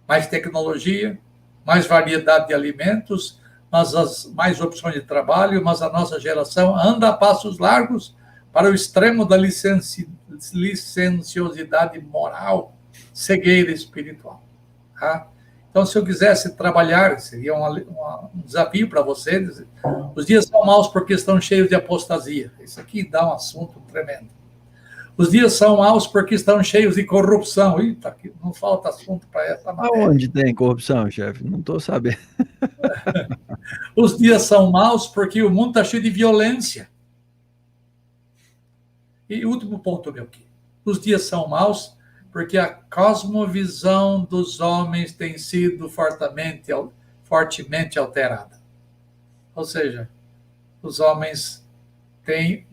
mais tecnologia, mais variedade de alimentos, mais opções de trabalho, mas a nossa geração anda a passos largos para o extremo da licenciosidade moral, cegueira espiritual. Tá? Então, se eu quisesse trabalhar, seria um desafio para vocês. Os dias são maus porque estão cheios de apostasia. Isso aqui dá um assunto tremendo. Os dias são maus porque estão cheios de corrupção. Eita, aqui não falta assunto para essa matéria. Aonde tem corrupção, chefe? Não estou sabendo. Os dias são maus porque o mundo está cheio de violência. E último ponto, meu querido. Os dias são maus porque a cosmovisão dos homens tem sido fortemente alterada. Ou seja, os homens têm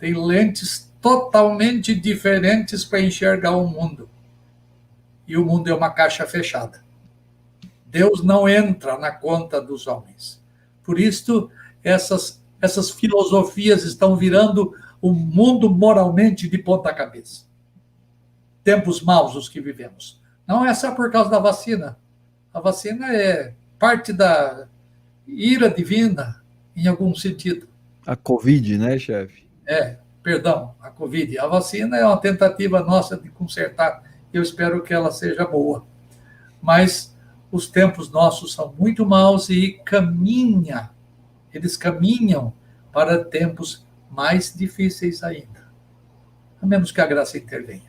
lentes totalmente diferentes para enxergar o mundo. E o mundo é uma caixa fechada. Deus não entra na conta dos homens. Por isso, essas filosofias estão virando o mundo moralmente de ponta cabeça. Tempos maus os que vivemos. Não é só por causa da vacina. A vacina é parte da ira divina, em algum sentido. A Covid, né, chefe? A Covid. A vacina é uma tentativa nossa de consertar. Eu espero que ela seja boa. Mas os tempos nossos são muito maus e eles caminham para tempos mais difíceis ainda. A menos que a graça intervenha.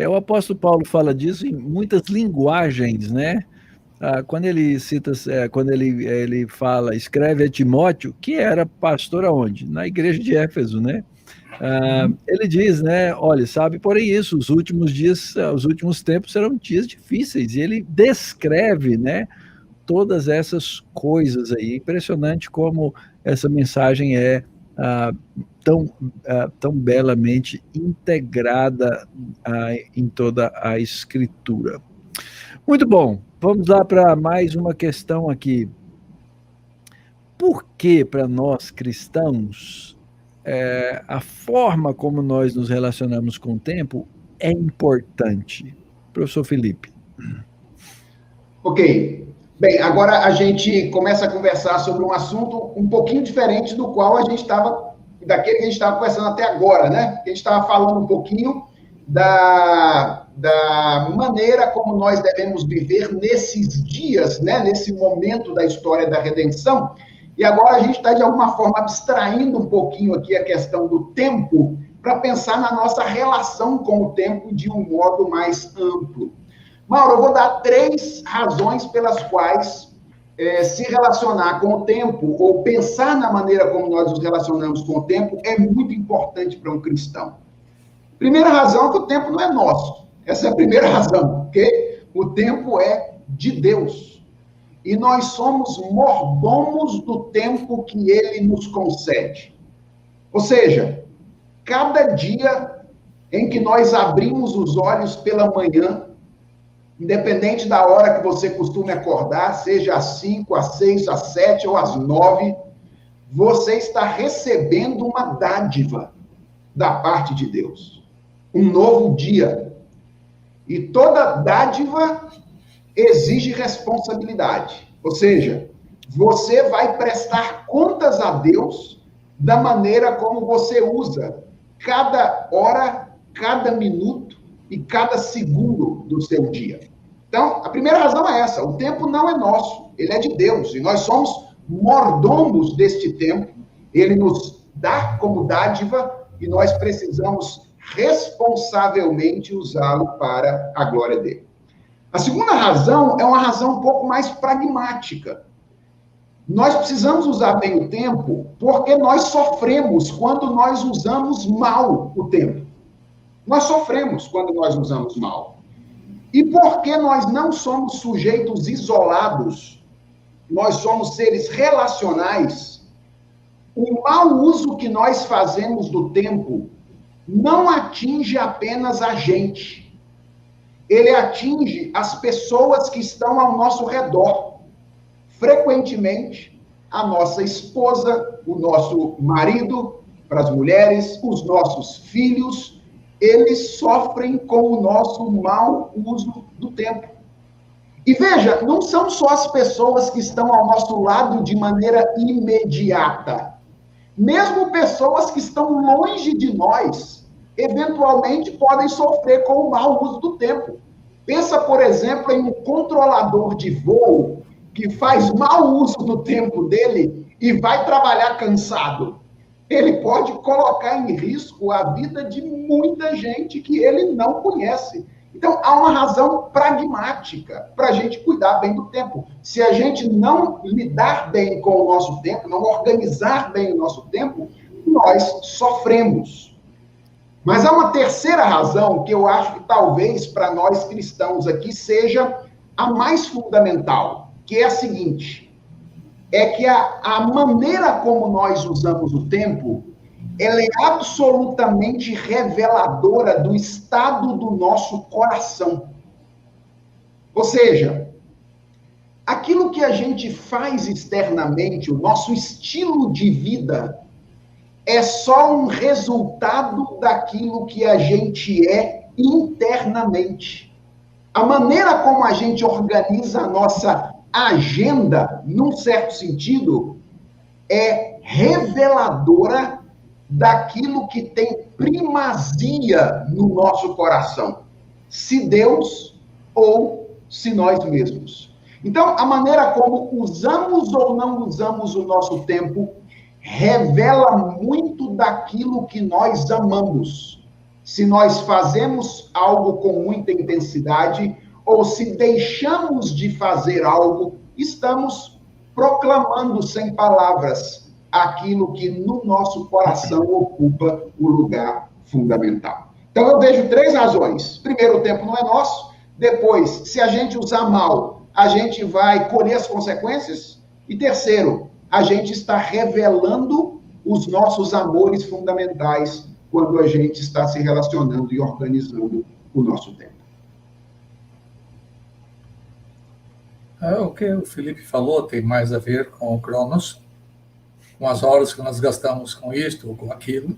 O apóstolo Paulo fala disso em muitas linguagens, né? Quando ele cita, quando ele fala, escreve a Timóteo, que era pastor aonde? Na igreja de Éfeso, né? Ele diz, né? Olha, sabe, porém isso, os últimos tempos serão dias difíceis, e ele descreve, né? Todas essas coisas aí. Impressionante como essa mensagem é tão belamente integrada em toda a Escritura. Muito bom, vamos lá para mais uma questão aqui. Por que, para nós cristãos, a forma como nós nos relacionamos com o tempo é importante? Professor Felipe. Ok. Bem, agora a gente começa a conversar sobre um assunto um pouquinho diferente daquele que a gente estava conversando até agora, né? A gente estava falando um pouquinho da maneira como nós devemos viver nesses dias, né? Nesse momento da história da redenção. E agora a gente está, de alguma forma, abstraindo um pouquinho aqui a questão do tempo para pensar na nossa relação com o tempo de um modo mais amplo. Mauro, eu vou dar 3 razões pelas quais se relacionar com o tempo, ou pensar na maneira como nós nos relacionamos com o tempo, é muito importante para um cristão. Primeira razão é que o tempo não é nosso. Essa é a primeira razão, porque o tempo é de Deus. E nós somos mordomos do tempo que ele nos concede. Ou seja, cada dia em que nós abrimos os olhos pela manhã, independente da hora que você costume acordar, seja às 5, às 6, às 7 ou às 9, você está recebendo uma dádiva da parte de Deus. Um novo dia. E toda dádiva exige responsabilidade. Ou seja, você vai prestar contas a Deus da maneira como você usa cada hora, cada minuto e cada segundo do seu dia. Então, a primeira razão é essa: o tempo não é nosso, ele é de Deus, e nós somos mordomos deste tempo. Ele nos dá como dádiva e nós precisamos responsavelmente usá-lo para a glória dele. A segunda razão é uma razão um pouco mais pragmática. Nós precisamos usar bem o tempo porque nós sofremos quando nós usamos mal o tempo. Nós sofremos quando nós usamos mal. E porque nós não somos sujeitos isolados, nós somos seres relacionais, o mau uso que nós fazemos do tempo não atinge apenas a gente. Ele atinge as pessoas que estão ao nosso redor. Frequentemente, a nossa esposa, o nosso marido, para as mulheres, os nossos filhos, eles sofrem com o nosso mau uso do tempo. E veja, não são só as pessoas que estão ao nosso lado de maneira imediata. Mesmo pessoas que estão longe de nós, eventualmente podem sofrer com o mau uso do tempo. Pensa, por exemplo, em um controlador de voo que faz mau uso do tempo dele e vai trabalhar cansado. Ele pode colocar em risco a vida de muita gente que ele não conhece. Então, há uma razão pragmática para a gente cuidar bem do tempo. Se a gente não lidar bem com o nosso tempo, não organizar bem o nosso tempo, nós sofremos. Mas há uma terceira razão que eu acho que talvez para nós cristãos aqui seja a mais fundamental, que é a seguinte: é que a maneira como nós usamos o tempo, ela é absolutamente reveladora do estado do nosso coração. Ou seja, aquilo que a gente faz externamente, o nosso estilo de vida, é só um resultado daquilo que a gente é internamente. A maneira como a gente organiza a nossa agenda, num certo sentido, é reveladora daquilo que tem primazia no nosso coração. Se Deus ou se nós mesmos. Então, a maneira como usamos ou não usamos o nosso tempo revela muito daquilo que nós amamos. Se nós fazemos algo com muita intensidade ou se deixamos de fazer algo, estamos proclamando sem palavras aquilo que no nosso coração ocupa o lugar fundamental. Então eu vejo três razões. Primeiro, o tempo não é nosso. Depois, se a gente usar mal, a gente vai colher as consequências. E terceiro, a gente está revelando os nossos amores fundamentais quando a gente está se relacionando e organizando o nosso tempo. O que o Felipe falou tem mais a ver com o Cronos, com as horas que nós gastamos com isto ou com aquilo.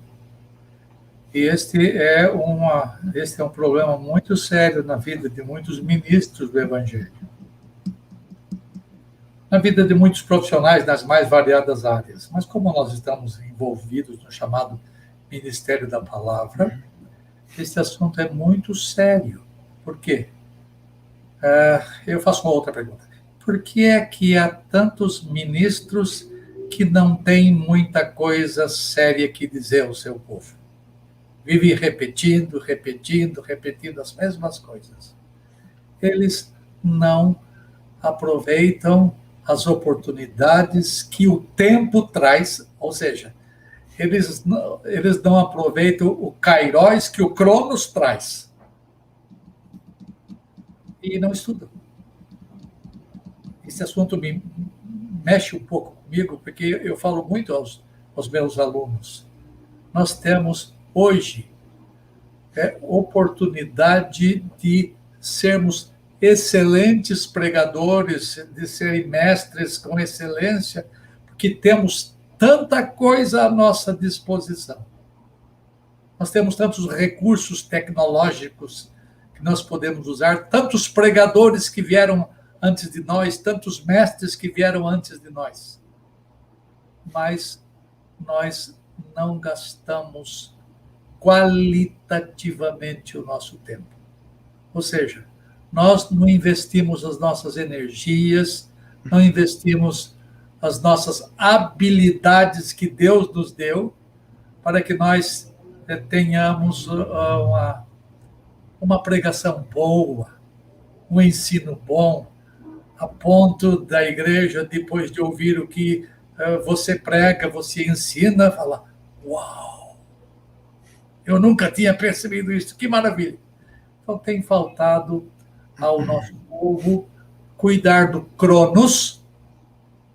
E este é um problema muito sério na vida de muitos ministros do Evangelho. Na vida de muitos profissionais nas mais variadas áreas. Mas como nós estamos envolvidos no chamado Ministério da Palavra, esse assunto é muito sério. Por quê? Eu faço uma outra pergunta. Por que é que há tantos ministros que não têm muita coisa séria que dizer ao seu povo? Vivem repetindo as mesmas coisas. Eles não aproveitam as oportunidades que o tempo traz, ou seja, eles não aproveitam o kairos que o Cronos traz. E não estudam. Esse assunto me mexe um pouco comigo, porque eu falo muito aos meus alunos. Nós temos hoje oportunidade de sermos excelentes pregadores, de serem mestres com excelência, porque temos tanta coisa à nossa disposição. Nós temos tantos recursos tecnológicos que nós podemos usar, tantos pregadores que vieram antes de nós, tantos mestres que vieram antes de nós. Mas nós não gastamos qualitativamente o nosso tempo. Ou seja, nós não investimos as nossas energias, não investimos as nossas habilidades que Deus nos deu para que nós tenhamos uma pregação boa, um ensino bom, a ponto da igreja, depois de ouvir o que você prega, você ensina, falar: uau, eu nunca tinha percebido isso, que maravilha. Então tem faltado ao nosso povo cuidar do cronos,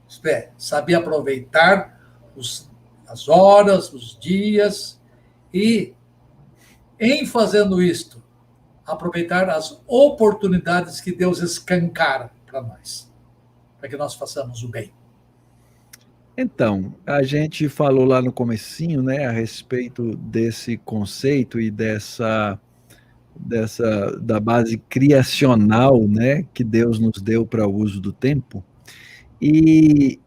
isto é, saber aproveitar as horas, os dias, e, em fazendo isto, aproveitar as oportunidades que Deus escancara para nós, para que nós façamos o bem. Então, a gente falou lá no comecinho, né, a respeito desse conceito e da base criacional, né, que Deus nos deu para o uso do tempo. E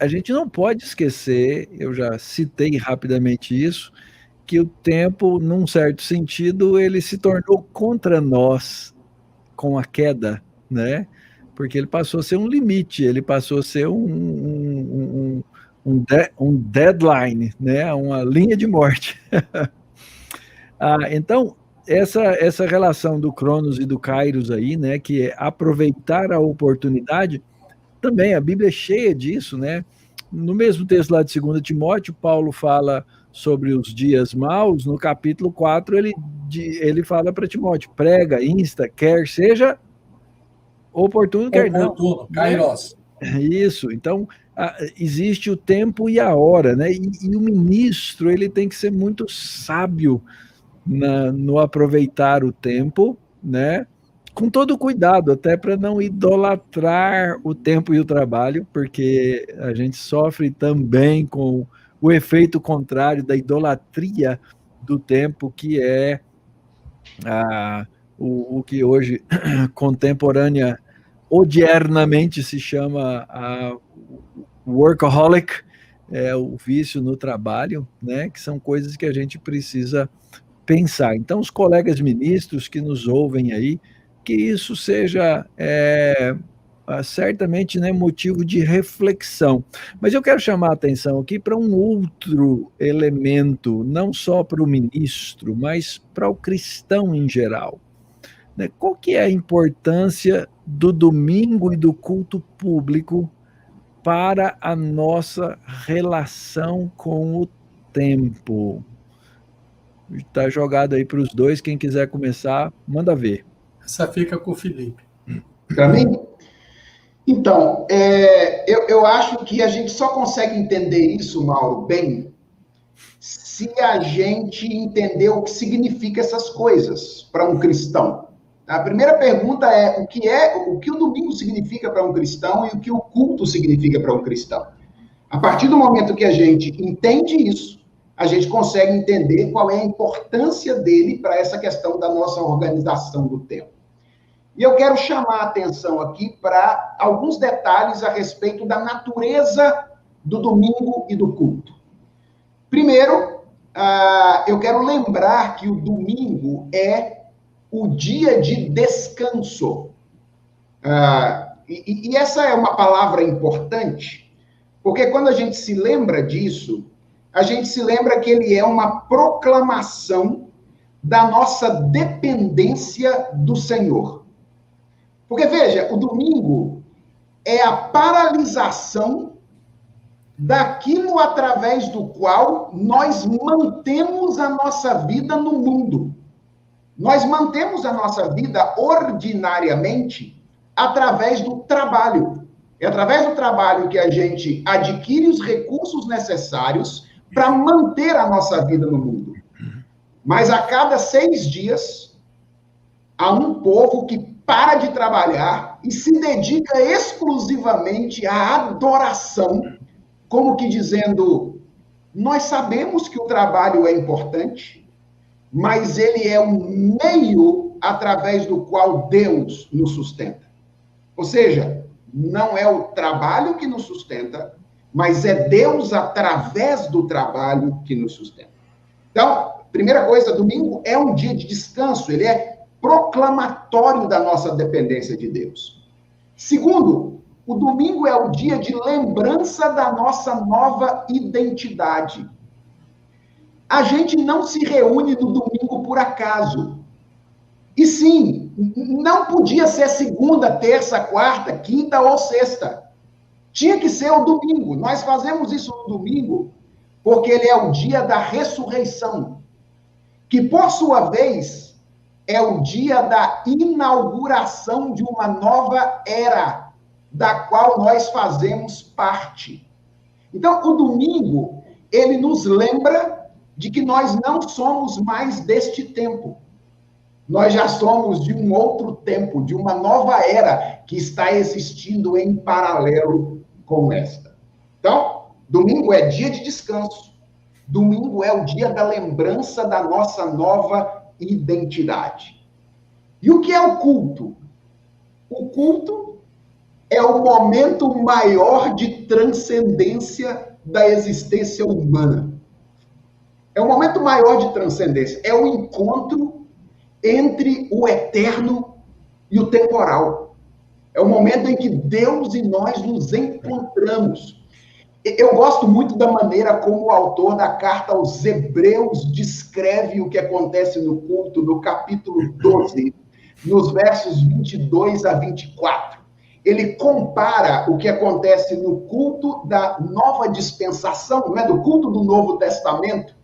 a gente não pode esquecer, eu já citei rapidamente isso, que o tempo, num certo sentido, ele se tornou contra nós com a queda, né? Porque ele passou a ser um limite, ele passou a ser um deadline, né? Uma linha de morte. Então, essa relação do Cronos e do Kairos aí, né? Que é aproveitar a oportunidade, também a Bíblia é cheia disso, né? No mesmo texto lá de 2 Timóteo, Paulo fala sobre os dias maus. No capítulo 4, ele fala para Timóteo: prega, insta, quer seja oportuno, quer não. Oportuno, kairos. Isso, então existe o tempo e a hora, né? E o ministro, ele tem que ser muito sábio no aproveitar o tempo, né? Com todo cuidado, até para não idolatrar o tempo e o trabalho, porque a gente sofre também com o efeito contrário da idolatria do tempo, que é o que hoje, odiernamente se chama workaholic, o vício no trabalho, né? Que são coisas que a gente precisa pensar. Então, os colegas ministros que nos ouvem aí, que isso seja certamente, né, motivo de reflexão. Mas eu quero chamar a atenção aqui para um outro elemento, não só para o ministro, mas para o cristão em geral. Né? Qual que é a importância do domingo e do culto público para a nossa relação com o tempo? Está jogado aí para os dois, quem quiser começar, manda ver. Essa fica com o Felipe. Para mim? Então, eu acho que a gente só consegue entender isso, Mauro, bem, se a gente entender o que significa essas coisas para um cristão. A primeira pergunta é o que o domingo significa para um cristão e o que o culto significa para um cristão. A partir do momento que a gente entende isso, a gente consegue entender qual é a importância dele para essa questão da nossa organização do tempo. E eu quero chamar a atenção aqui para alguns detalhes a respeito da natureza do domingo e do culto. Primeiro, eu quero lembrar que o domingo é o dia de descanso. E essa é uma palavra importante, porque quando a gente se lembra disso, a gente se lembra que ele é uma proclamação da nossa dependência do Senhor. Porque, veja, o domingo é a paralisação daquilo através do qual nós mantemos a nossa vida no mundo. Nós mantemos a nossa vida ordinariamente através do trabalho. É através do trabalho que a gente adquire os recursos necessários para manter a nossa vida no mundo. Mas a cada 6 dias, há um povo que para de trabalhar e se dedica exclusivamente à adoração, como que dizendo, nós sabemos que o trabalho é importante, mas ele é um meio através do qual Deus nos sustenta. Ou seja, não é o trabalho que nos sustenta, mas é Deus através do trabalho que nos sustenta. Então, primeira coisa, domingo é um dia de descanso, ele é proclamatório da nossa dependência de Deus. Segundo, o domingo é o dia de lembrança da nossa nova identidade. A gente não se reúne no domingo por acaso. E sim, não podia ser segunda, terça, quarta, quinta ou sexta. Tinha que ser o domingo. Nós fazemos isso no domingo porque ele é o dia da ressurreição, que, por sua vez, é o dia da inauguração de uma nova era, da qual nós fazemos parte. Então, o domingo, ele nos lembra de que nós não somos mais deste tempo. Nós já somos de um outro tempo, de uma nova era que está existindo em paralelo com esta. Então, domingo é dia de descanso. Domingo é o dia da lembrança da nossa nova identidade. E o que é o culto? O culto é o momento maior de transcendência da existência humana. É o momento maior de transcendência. É o encontro entre o eterno e o temporal. É o momento em que Deus e nós nos encontramos. Eu gosto muito da maneira como o autor da carta aos Hebreus descreve o que acontece no culto, no capítulo 12, nos versos 22 a 24. Ele compara o que acontece no culto da nova dispensação, não é? Do culto do Novo Testamento,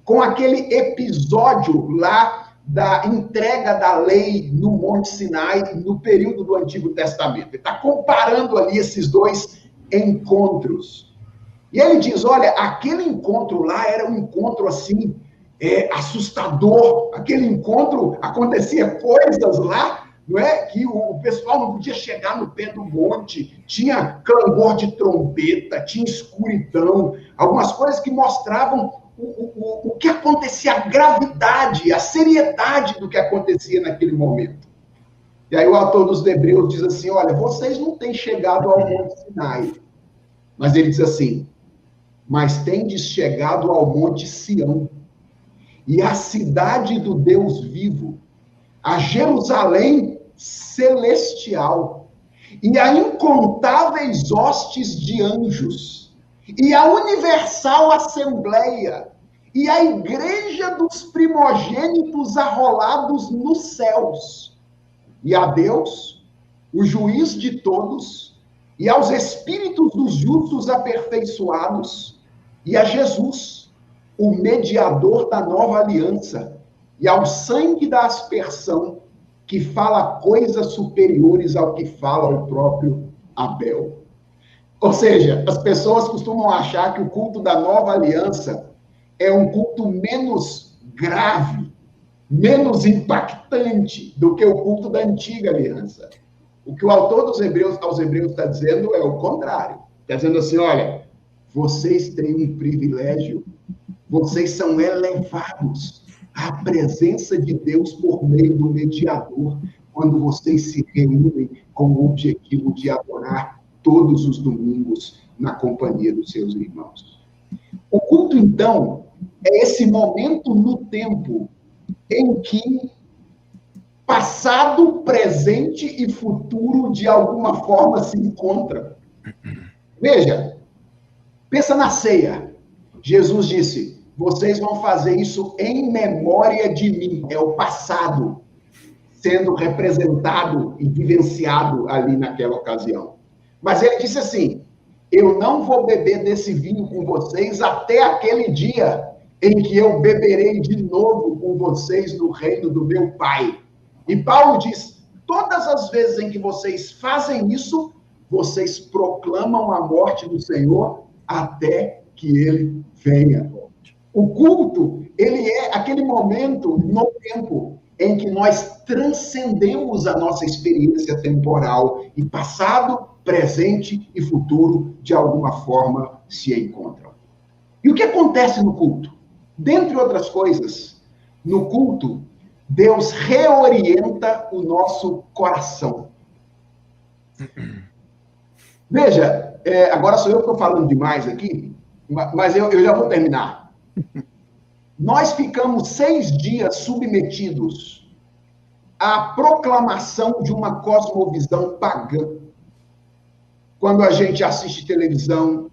com aquele episódio lá da entrega da lei no Monte Sinai, no período do Antigo Testamento. Ele está comparando ali esses dois encontros. E ele diz, olha, aquele encontro lá era um encontro assim, assustador. Aquele encontro, acontecia coisas lá, não é? Que o pessoal não podia chegar no pé do monte, tinha clangor de trombeta, tinha escuridão, algumas coisas que mostravam o que acontecia, a gravidade, a seriedade do que acontecia naquele momento. E aí o autor dos Hebreus diz assim, olha, vocês não têm chegado ao Monte Sinai. Mas ele diz assim, mas tendes chegado ao Monte Sião, e à cidade do Deus vivo, a Jerusalém celestial, e a incontáveis hostes de anjos, e a universal assembleia, e a igreja dos primogênitos arrolados nos céus, e a Deus, o juiz de todos, e aos espíritos dos justos aperfeiçoados, e a Jesus, o mediador da nova aliança, e ao sangue da aspersão, que fala coisas superiores ao que fala o próprio Abel. Ou seja, as pessoas costumam achar que o culto da nova aliança é um culto menos grave, menos impactante do que o culto da antiga aliança. O que o autor dos Hebreus, aos Hebreus está dizendo é o contrário. Está dizendo assim, olha, vocês têm um privilégio, vocês são elevados à presença de Deus por meio do mediador, quando vocês se reúnem com o objetivo de adorar todos os domingos na companhia dos seus irmãos. O culto, então, é esse momento no tempo em que passado, presente e futuro, de alguma forma, se encontram. Veja, pensa na ceia. Jesus disse, vocês vão fazer isso em memória de mim. É o passado sendo representado e vivenciado ali naquela ocasião. Mas ele disse assim, eu não vou beber desse vinho com vocês até aquele dia em que eu beberei de novo com vocês no reino do meu Pai. E Paulo diz, todas as vezes em que vocês fazem isso, vocês proclamam a morte do Senhor até que ele venha. O culto, ele é aquele momento no tempo em que nós transcendemos a nossa experiência temporal e passado, presente e futuro, de alguma forma, se encontram. E o que acontece no culto? Dentre outras coisas, no culto, Deus reorienta o nosso coração. Veja, agora sou eu que estou falando demais aqui, mas eu já vou terminar. Nós ficamos 6 dias submetidos à proclamação de uma cosmovisão pagã. Quando a gente assiste televisão,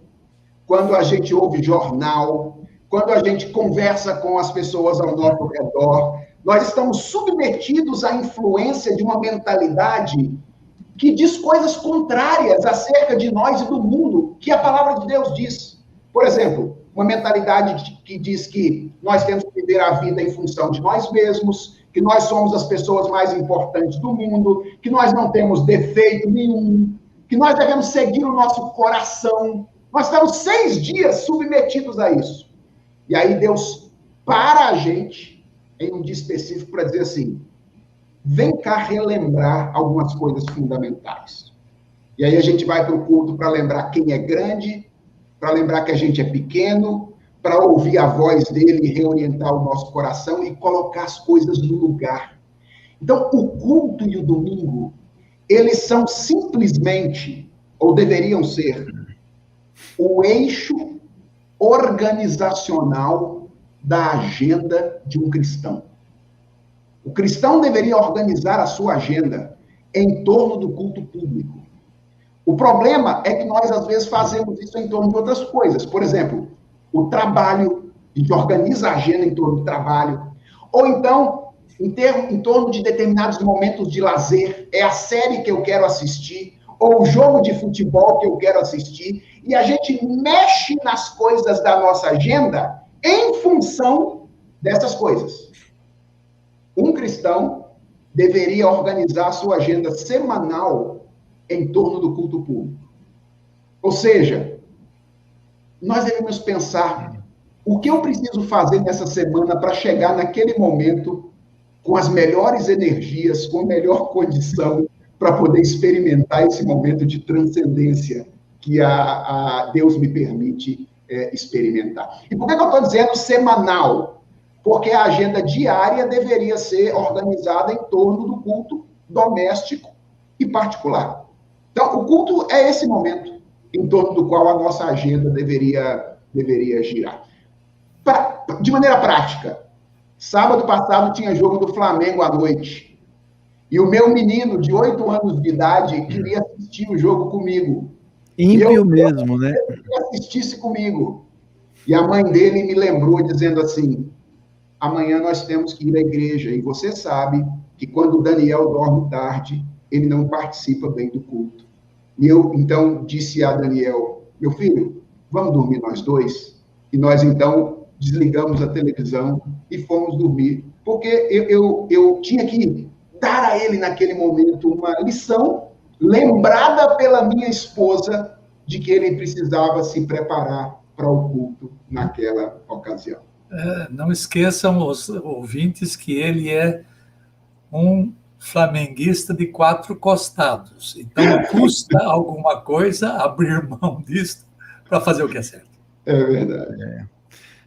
quando a gente ouve jornal, quando a gente conversa com as pessoas ao nosso redor, nós estamos submetidos à influência de uma mentalidade que diz coisas contrárias acerca de nós e do mundo, que a palavra de Deus diz. Por exemplo, uma mentalidade que diz que nós temos que viver a vida em função de nós mesmos, que nós somos as pessoas mais importantes do mundo, que nós não temos defeito nenhum, que nós devemos seguir o nosso coração. Nós estamos 6 dias submetidos a isso. E aí Deus para a gente em um dia específico para dizer assim, vem cá relembrar algumas coisas fundamentais. E aí a gente vai para o culto para lembrar quem é grande, para lembrar que a gente é pequeno, para ouvir a voz dele e reorientar o nosso coração e colocar as coisas no lugar. Então, o culto e o domingo, eles são simplesmente, ou deveriam ser, o eixo organizacional da agenda de um cristão. O cristão deveria organizar a sua agenda em torno do culto público. O problema é que nós, às vezes, fazemos isso em torno de outras coisas. Por exemplo, o trabalho, a gente organiza a agenda em torno do trabalho. Ou então, em torno de determinados momentos de lazer, é a série que eu quero assistir, ou o jogo de futebol que eu quero assistir, e a gente mexe nas coisas da nossa agenda em função dessas coisas. Um cristão deveria organizar a sua agenda semanal em torno do culto público. Ou seja, nós devemos pensar o que eu preciso fazer nessa semana para chegar naquele momento com as melhores energias, com a melhor condição para poder experimentar esse momento de transcendência que a Deus me permite experimentar. E por que eu estou dizendo semanal? Porque a agenda diária deveria ser organizada em torno do culto doméstico e particular. Então, o culto é esse momento em torno do qual a nossa agenda deveria girar. De maneira prática, sábado passado tinha jogo do Flamengo à noite. E o meu menino, de 8 anos de idade, queria assistir o jogo comigo. Ímpio mesmo, né? Que assistisse comigo. E a mãe dele me lembrou, dizendo assim, amanhã nós temos que ir à igreja. E você sabe que quando o Daniel dorme tarde, ele não participa bem do culto. E eu, então, disse a Daniel, meu filho, vamos dormir nós dois? E nós, então, desligamos a televisão e fomos dormir. Porque eu tinha que dar a ele, naquele momento, uma lição, lembrada pela minha esposa, de que ele precisava se preparar para o culto naquela ocasião. Não esqueçam os ouvintes que ele é um flamenguista de 4 costados. Então, custa alguma coisa abrir mão disso para fazer o que é certo. É verdade.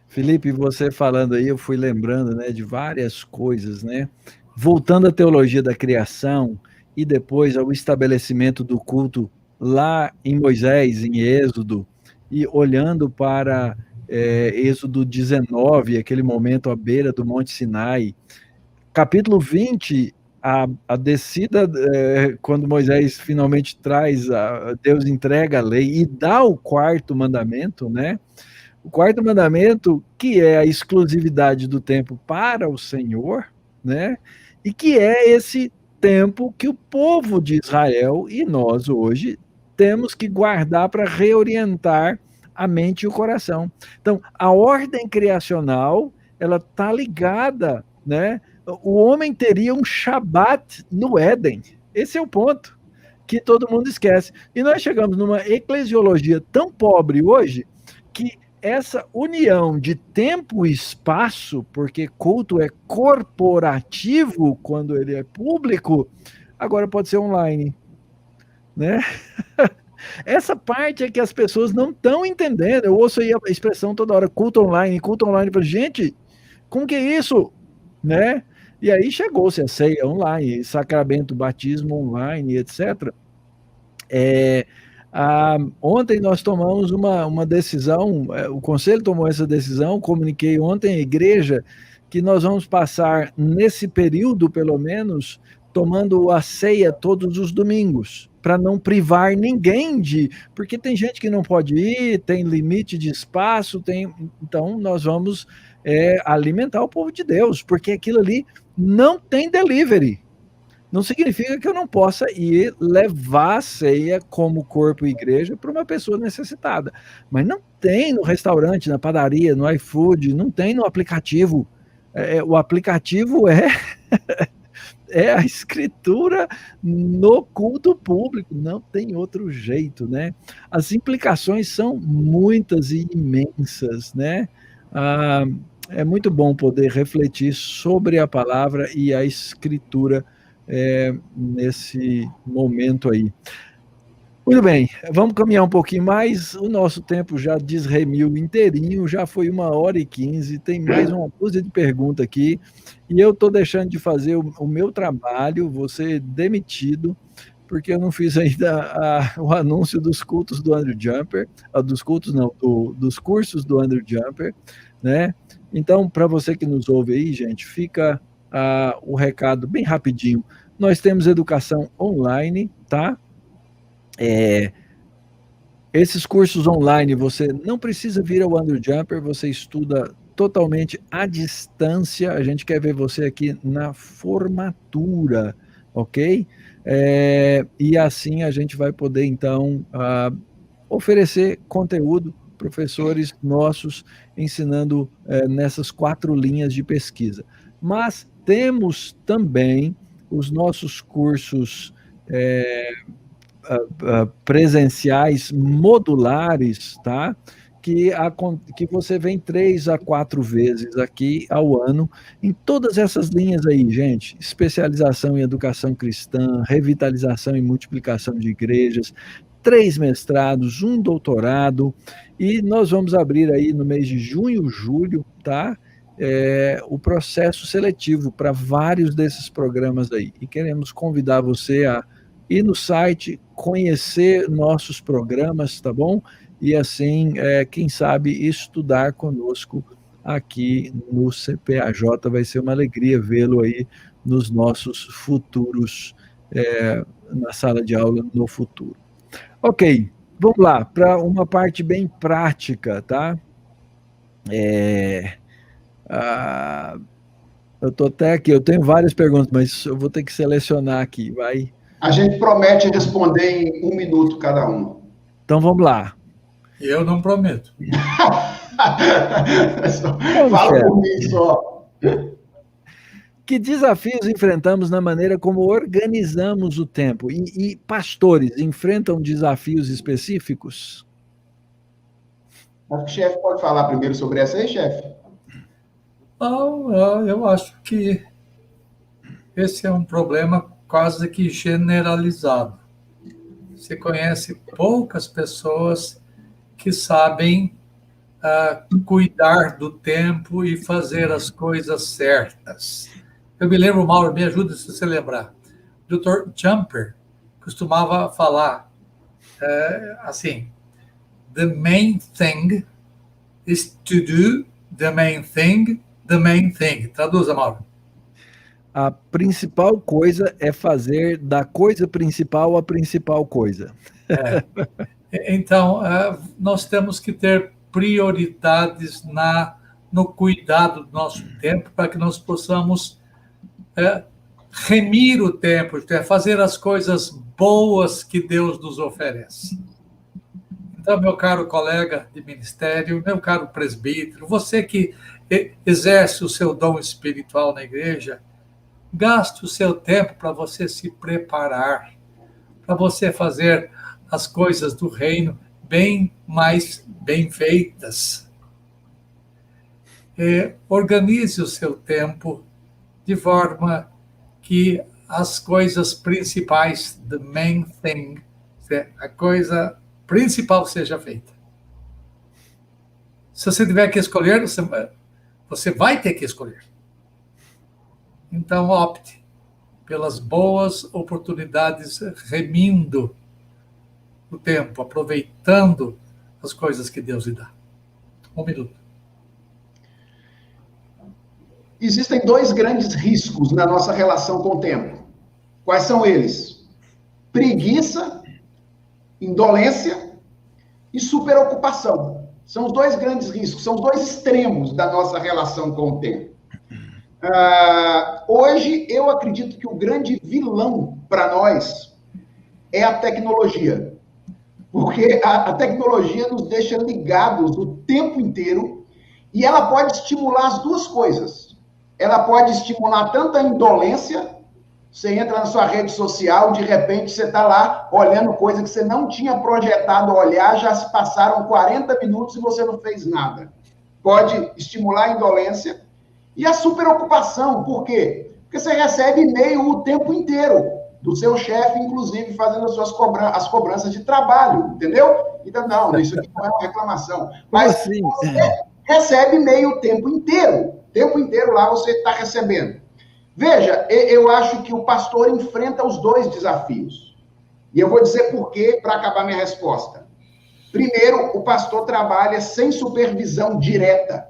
Felipe, você falando aí, eu fui lembrando, né, de várias coisas, né? Voltando à teologia da criação e depois ao estabelecimento do culto lá em Moisés, em Êxodo, e olhando para Êxodo 19, aquele momento à beira do Monte Sinai. Capítulo 20, a descida, quando Moisés finalmente traz, Deus entrega a lei e dá o 4º mandamento, né? O 4º mandamento, que é a exclusividade do tempo para o Senhor, né? E que é esse tempo que o povo de Israel e nós hoje temos que guardar para reorientar a mente e o coração. Então, a ordem criacional, ela está ligada, né? O homem teria um Shabat no Éden. Esse é o ponto que todo mundo esquece. E nós chegamos numa eclesiologia tão pobre hoje que essa união de tempo e espaço, porque culto é corporativo quando ele é público, agora pode ser online, né? Essa parte é que as pessoas não estão entendendo. Eu ouço aí a expressão toda hora, culto online. Eu falo, gente, como que é isso? Né? E aí chegou-se a ceia online, sacramento, batismo online, etc. Ontem nós tomamos uma decisão, o conselho tomou essa decisão, comuniquei ontem à igreja que nós vamos passar nesse período, pelo menos, tomando a ceia todos os domingos, para não privar ninguém de... Porque tem gente que não pode ir, tem limite de espaço, então nós vamos alimentar o povo de Deus, porque aquilo ali não tem delivery. Não significa que eu não possa ir levar a ceia como corpo e igreja para uma pessoa necessitada. Mas não tem no restaurante, na padaria, no iFood, não tem no aplicativo. O aplicativo é a escritura no culto público, não tem outro jeito, né? As implicações são muitas e imensas, né? É muito bom poder refletir sobre a palavra e a escritura nesse momento aí. Muito bem, vamos caminhar um pouquinho mais, o nosso tempo já desremiu inteirinho, já foi 1h15, tem mais uma dúzia de perguntas aqui, e eu estou deixando de fazer o meu trabalho, vou ser demitido, porque eu não fiz ainda o anúncio dos cultos do Andrew Jumper, dos cultos não, dos cursos do Andrew Jumper, né? Então, para você que nos ouve aí, gente, fica o recado bem rapidinho. Nós temos educação online, tá? Esses cursos online, você não precisa vir ao Andrew Jumper, você estuda totalmente à distância, a gente quer ver você aqui na formatura, ok? E assim a gente vai poder, então, oferecer conteúdo, professores nossos ensinando nessas 4 linhas de pesquisa. Mas temos também os nossos cursos presenciais modulares, tá? Que você vem 3 a 4 vezes aqui ao ano, em todas essas linhas aí, gente, especialização em educação cristã, revitalização e multiplicação de igrejas, 3 mestrados, 1 doutorado, e nós vamos abrir aí no mês de junho, julho, tá? O processo seletivo para vários desses programas aí, e queremos convidar você a ir no site, conhecer nossos programas, tá bom? E assim, quem sabe, estudar conosco aqui no CPAJ, vai ser uma alegria vê-lo aí nos nossos futuros, na sala de aula no futuro. Ok, vamos lá, para uma parte bem prática, tá? Eu estou até aqui, eu tenho várias perguntas, mas eu vou ter que selecionar aqui, vai. A gente promete responder em 1 minuto cada um. Então vamos lá. Eu não prometo. Fala por mim só. Que desafios enfrentamos na maneira como organizamos o tempo? E pastores enfrentam desafios específicos? Acho que o chefe pode falar primeiro sobre essa aí, chefe. Eu acho que esse é um problema quase que generalizado. Você conhece poucas pessoas que sabem cuidar do tempo e fazer as coisas certas. Eu me lembro, Mauro, me ajuda se você lembrar. O Dr. Jumper costumava falar assim: the main thing is to do the main thing, the main thing. Traduza, Mauro. A principal coisa é fazer da coisa principal a principal coisa. Então, nós temos que ter prioridades no cuidado do nosso tempo para que nós possamos remir o tempo, fazer as coisas boas que Deus nos oferece. Então, meu caro colega de ministério, meu caro presbítero, você que exerce o seu dom espiritual na igreja, gaste o seu tempo para você se preparar, para você fazer as coisas do reino mais bem feitas. Organize o seu tempo de forma que as coisas principais, the main thing, a coisa principal seja feita. Se você tiver que escolher, você vai ter que escolher. Então, opte pelas boas oportunidades, remindo o tempo, aproveitando as coisas que Deus lhe dá. 1 minuto. Existem 2 grandes riscos na nossa relação com o tempo. Quais são eles? Preguiça indolência e superocupação. São os dois grandes riscos, são os dois extremos da nossa relação com o tempo. Hoje, eu acredito que o grande vilão para nós é a tecnologia. Porque a tecnologia nos deixa ligados o tempo inteiro e ela pode estimular as duas coisas. Ela pode estimular tanto a indolência, você entra na sua rede social, de repente você está lá olhando coisa que você não tinha projetado olhar, já se passaram 40 minutos e você não fez nada. Pode estimular a indolência e a superocupação. Por quê? Porque você recebe e-mail o tempo inteiro do seu chefe, inclusive, fazendo as cobranças de trabalho, entendeu? Então, não, isso aqui não é uma reclamação. Mas assim? Você recebe e-mail o tempo inteiro lá você está recebendo. Veja, eu acho que o pastor enfrenta os dois desafios. E eu vou dizer por quê para acabar minha resposta. Primeiro, o pastor trabalha sem supervisão direta.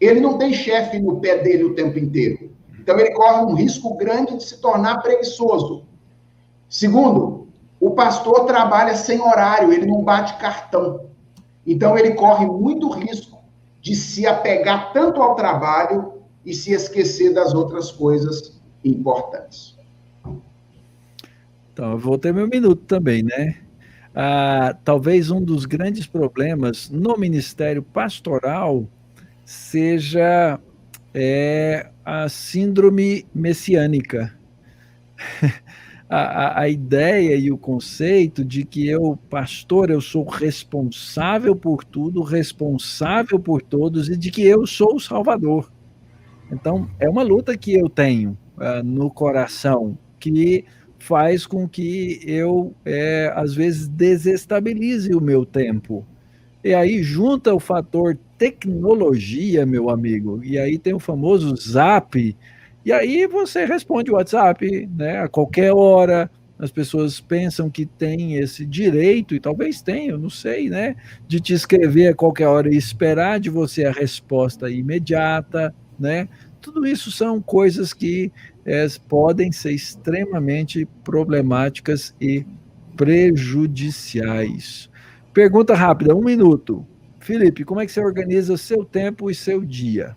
Ele não tem chefe no pé dele o tempo inteiro. Então, ele corre um risco grande de se tornar preguiçoso. Segundo, o pastor trabalha sem horário, ele não bate cartão. Então, ele corre muito risco de se apegar tanto ao trabalho e se esquecer das outras coisas importantes. Então, eu vou ter meu minuto também, né? Talvez um dos grandes problemas no ministério pastoral seja a síndrome messiânica. A ideia e o conceito de que eu, pastor, eu sou responsável por tudo, responsável por todos, e de que eu sou o Salvador. Então, é uma luta que eu tenho no coração, que faz com que eu, às vezes, desestabilize o meu tempo. E aí junta o fator tecnologia, meu amigo, e aí tem o famoso Zap, e aí você responde o WhatsApp, né, a qualquer hora. As pessoas pensam que tem esse direito, e talvez tenham, não sei, né, de te escrever a qualquer hora e esperar de você a resposta imediata, né? Tudo isso são coisas que podem ser extremamente problemáticas e prejudiciais. Pergunta rápida, 1 minuto. Felipe, como é que você organiza o seu tempo e seu dia?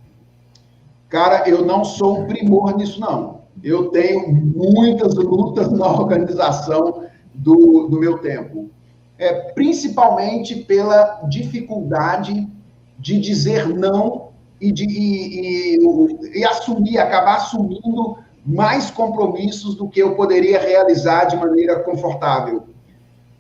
Cara, eu não sou um primor nisso, não. Eu tenho muitas lutas na organização do meu tempo. Principalmente pela dificuldade de dizer não e acabar assumindo mais compromissos do que eu poderia realizar de maneira confortável.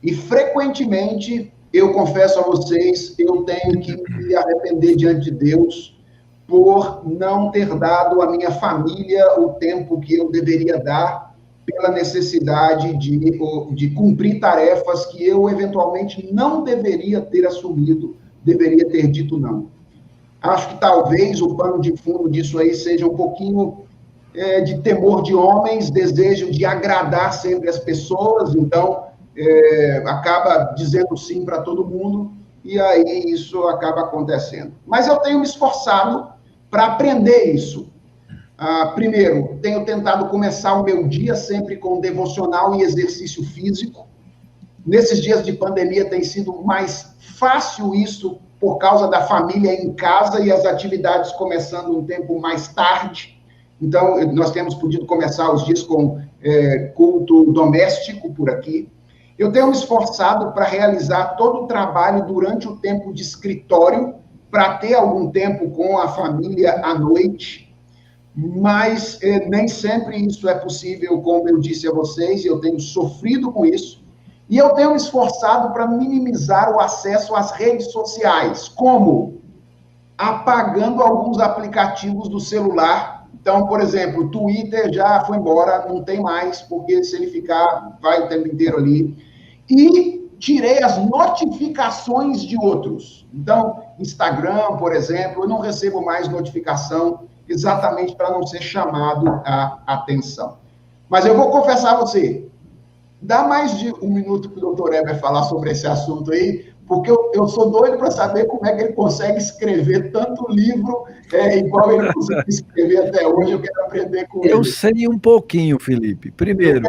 E, frequentemente, eu confesso a vocês, eu tenho que me arrepender diante de Deus por não ter dado à minha família o tempo que eu deveria dar pela necessidade de cumprir tarefas que eu, eventualmente, não deveria ter assumido, deveria ter dito não. Acho que talvez o pano de fundo disso aí seja um pouquinho de temor de homens, desejo de agradar sempre as pessoas, então acaba dizendo sim para todo mundo, e aí isso acaba acontecendo. Mas eu tenho me esforçado para aprender isso. Primeiro, tenho tentado começar o meu dia sempre com devocional e exercício físico. Nesses dias de pandemia tem sido mais fácil isso por causa da família em casa e as atividades começando um tempo mais tarde. Então, nós temos podido começar os dias com culto doméstico por aqui. Eu tenho me esforçado para realizar todo o trabalho durante o tempo de escritório, para ter algum tempo com a família à noite, mas nem sempre isso é possível, como eu disse a vocês, eu tenho sofrido com isso, e eu tenho me esforçado para minimizar o acesso às redes sociais, como apagando alguns aplicativos do celular. Então, por exemplo, o Twitter já foi embora, não tem mais, porque se ele ficar, vai o tempo inteiro ali. E tirei as notificações de outros. Então, Instagram, por exemplo, eu não recebo mais notificação exatamente para não ser chamado a atenção. Mas eu vou confessar a você, dá mais de 1 minuto para o doutor Heber falar sobre esse assunto aí, porque eu sou doido para saber como é que ele consegue escrever tanto livro, igual ele conseguiu escrever até hoje. Eu quero aprender com ele. Eu sei um pouquinho, Felipe. Primeiro,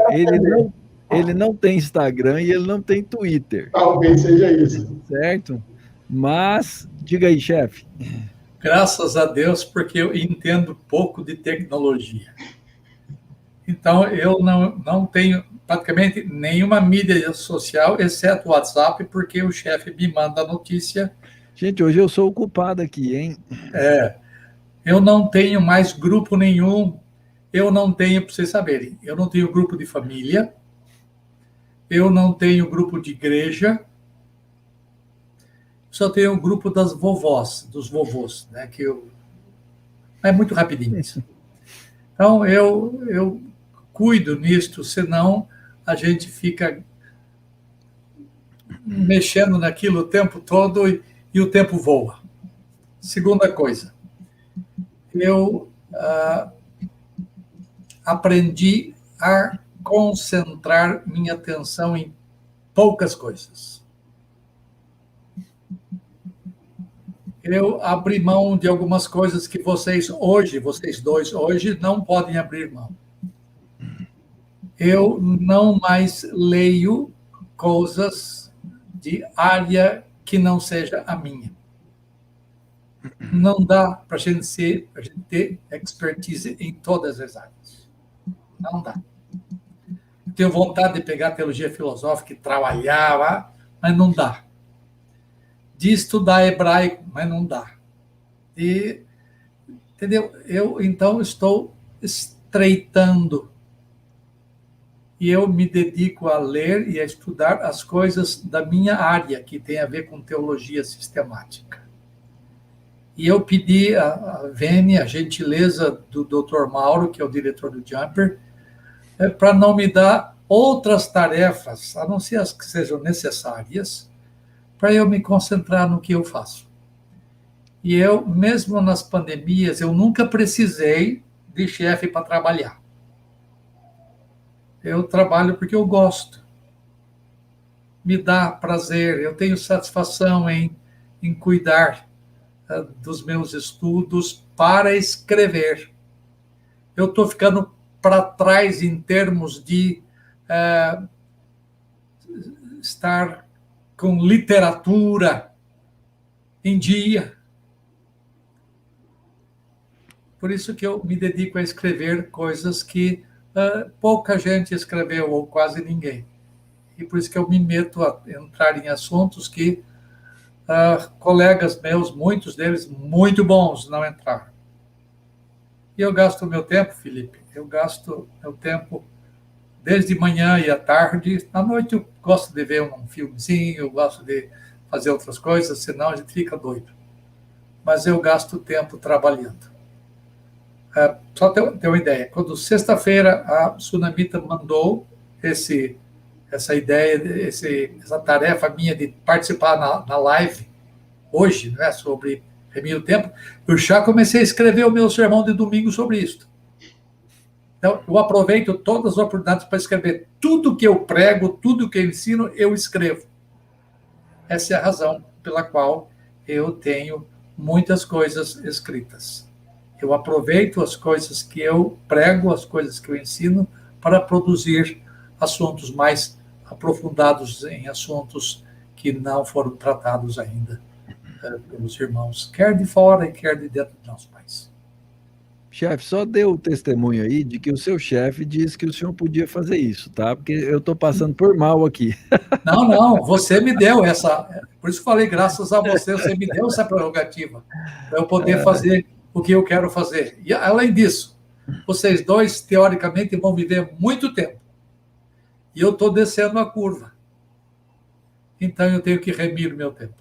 ele não tem Instagram e ele não tem Twitter. Talvez seja isso. Certo? Mas, diga aí, chefe. Graças a Deus, porque eu entendo pouco de tecnologia. Então, eu não tenho praticamente nenhuma mídia social, exceto o WhatsApp, porque o chefe me manda a notícia. Gente, hoje eu sou o culpado aqui, hein? Eu não tenho mais grupo nenhum. Eu não tenho, para vocês saberem, eu não tenho grupo de família, eu não tenho grupo de igreja, só tenho o grupo das vovós, dos vovôs, né? É muito rapidinho isso. Então, eu cuido nisto, senão a gente fica mexendo naquilo o tempo todo e o tempo voa. Segunda coisa, eu aprendi a concentrar minha atenção em poucas coisas. Eu abri mão de algumas coisas que vocês dois hoje, não podem abrir mão. Eu não mais leio coisas de área que não seja a minha. Não dá para a gente ter expertise em todas as áreas. Não dá. Eu tenho vontade de pegar teologia filosófica e trabalhar, mas não dá. De estudar hebraico, mas não dá. Entendeu? Eu, então, estou estreitando. E eu me dedico a ler e a estudar as coisas da minha área, que tem a ver com teologia sistemática. E eu pedi a Vene, a gentileza do Dr. Mauro, que é o diretor do Jumper, para não me dar outras tarefas, a não ser as que sejam necessárias, para eu me concentrar no que eu faço. E eu, mesmo nas pandemias, eu nunca precisei de chefe para trabalhar. Eu trabalho porque eu gosto. Me dá prazer, eu tenho satisfação em cuidar dos meus estudos para escrever. Eu estou ficando para trás em termos de estar com literatura em dia. Por isso que eu me dedico a escrever coisas que pouca gente escreveu, ou quase ninguém. E por isso que eu me meto a entrar em assuntos que colegas meus, muitos deles muito bons, não entraram. E eu gasto o meu tempo, Felipe, eu gasto meu tempo desde manhã e à tarde. À noite eu gosto de ver um filmezinho, eu gosto de fazer outras coisas, senão a gente fica doido. Mas eu gasto tempo trabalhando. Só ter uma ideia, quando sexta-feira a Tsunamita mandou essa ideia, essa tarefa minha de participar na live, hoje, né, sobre Remir o Tempo, eu já comecei a escrever o meu sermão de domingo sobre isso. Então, eu aproveito todas as oportunidades para escrever tudo que eu prego, tudo que eu ensino, eu escrevo. Essa é a razão pela qual eu tenho muitas coisas escritas. Eu aproveito as coisas que eu prego, as coisas que eu ensino, para produzir assuntos mais aprofundados em assuntos que não foram tratados ainda pelos irmãos, quer de fora e quer de dentro do nosso país. Chefe, só deu o testemunho aí de que o seu chefe disse que o senhor podia fazer isso, tá? Porque eu estou passando por mal aqui. Não, você me deu essa... Por isso que falei, graças a você me deu essa prerrogativa, para eu poder fazer o que eu quero fazer. E, além disso, vocês dois, teoricamente, vão viver muito tempo. E eu estou descendo a curva. Então, eu tenho que remir o meu tempo.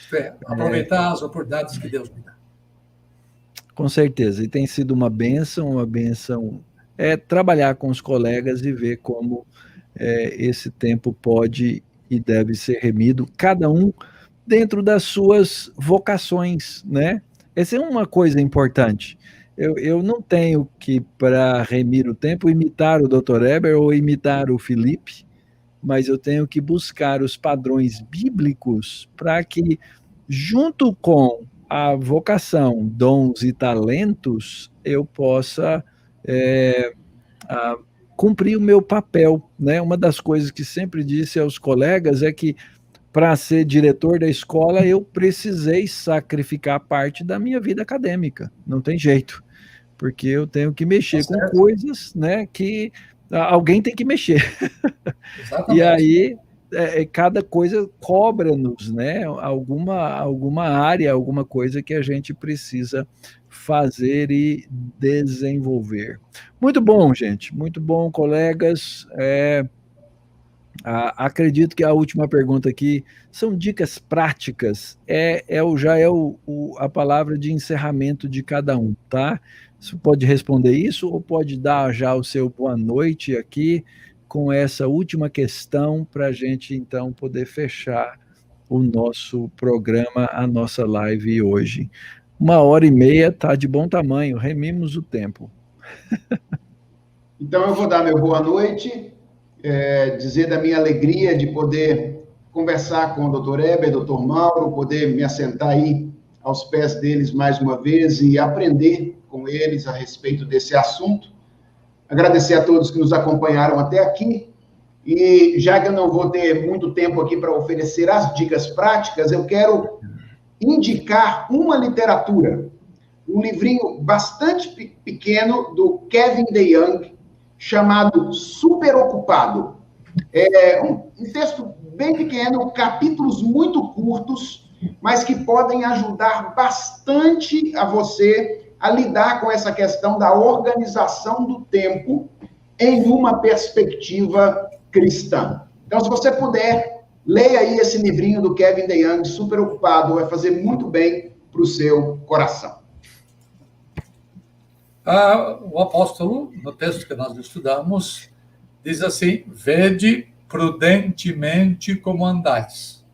Isto é, aproveitar as oportunidades que Deus me dá. Com certeza, e tem sido uma bênção trabalhar com os colegas e ver como esse tempo pode e deve ser remido, cada um dentro das suas vocações, né? Essa é uma coisa importante. Eu não tenho que, para remir o tempo, imitar o Dr. Eber ou imitar o Felipe, mas eu tenho que buscar os padrões bíblicos para que, junto com a vocação, dons e talentos, eu possa cumprir o meu papel, né? Uma das coisas que sempre disse aos colegas é que para ser diretor da escola eu precisei sacrificar parte da minha vida acadêmica, não tem jeito, porque eu tenho que mexer com coisas, né, que alguém tem que mexer. E aí cada coisa cobra-nos, né, alguma área, alguma coisa que a gente precisa fazer e desenvolver. Muito bom, gente, muito bom, colegas. Acredito que a última pergunta aqui são dicas práticas, já é a palavra de encerramento de cada um, tá? Você pode responder isso ou pode dar já o seu boa noite aqui com essa última questão para a gente então poder fechar o nosso programa, a nossa live hoje. 1h30 tá de bom tamanho, remimos o tempo. Então eu vou dar meu boa noite, dizer da minha alegria de poder conversar com o Dr. Heber, Dr. Mauro, poder me assentar aí aos pés deles mais uma vez e aprender com eles a respeito desse assunto. Agradecer a todos que nos acompanharam até aqui. E já que eu não vou ter muito tempo aqui para oferecer as dicas práticas, eu quero indicar uma literatura, um livrinho bastante pequeno do Kevin DeYoung, chamado Superocupado. É um texto bem pequeno, capítulos muito curtos, mas que podem ajudar bastante a você a lidar com essa questão da organização do tempo em uma perspectiva cristã. Então, se você puder, leia aí esse livrinho do Kevin DeYoung, Superocupado, vai fazer muito bem para o seu coração. O apóstolo, no texto que nós estudamos, diz assim: vede prudentemente como andais,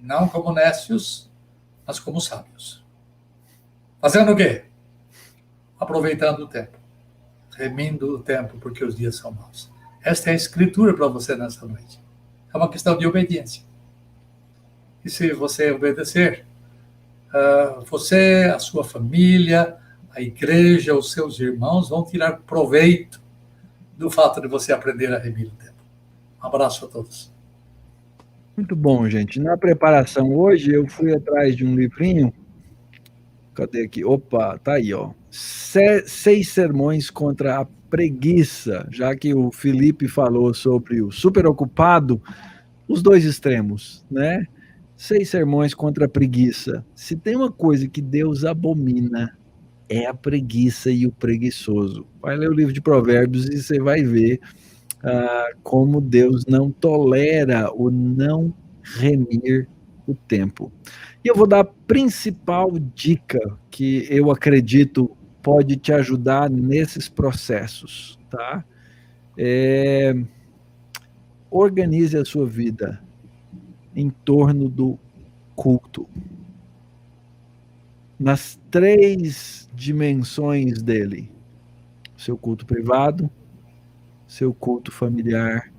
não como nécios, mas como sábios. Fazendo o quê? Aproveitando o tempo, remindo o tempo, porque os dias são maus. Esta é a escritura para você nessa noite. É uma questão de obediência. E se você obedecer, você, a sua família, a igreja, os seus irmãos vão tirar proveito do fato de você aprender a remir o tempo. Um abraço a todos. Muito bom, gente. Na preparação hoje, eu fui atrás de um livrinho. Cadê aqui? Opa, tá aí, ó. 6 sermões contra a preguiça, já que o Felipe falou sobre o superocupado, os dois extremos, né? 6 sermões contra a preguiça. Se tem uma coisa que Deus abomina, é a preguiça e o preguiçoso. Vai ler o livro de Provérbios e você vai ver como Deus não tolera o não remir o tempo. E eu vou dar a principal dica que eu acredito pode te ajudar nesses processos, tá? Organize a sua vida em torno do culto. Nas 3 dimensões dele: seu culto privado, seu culto familiar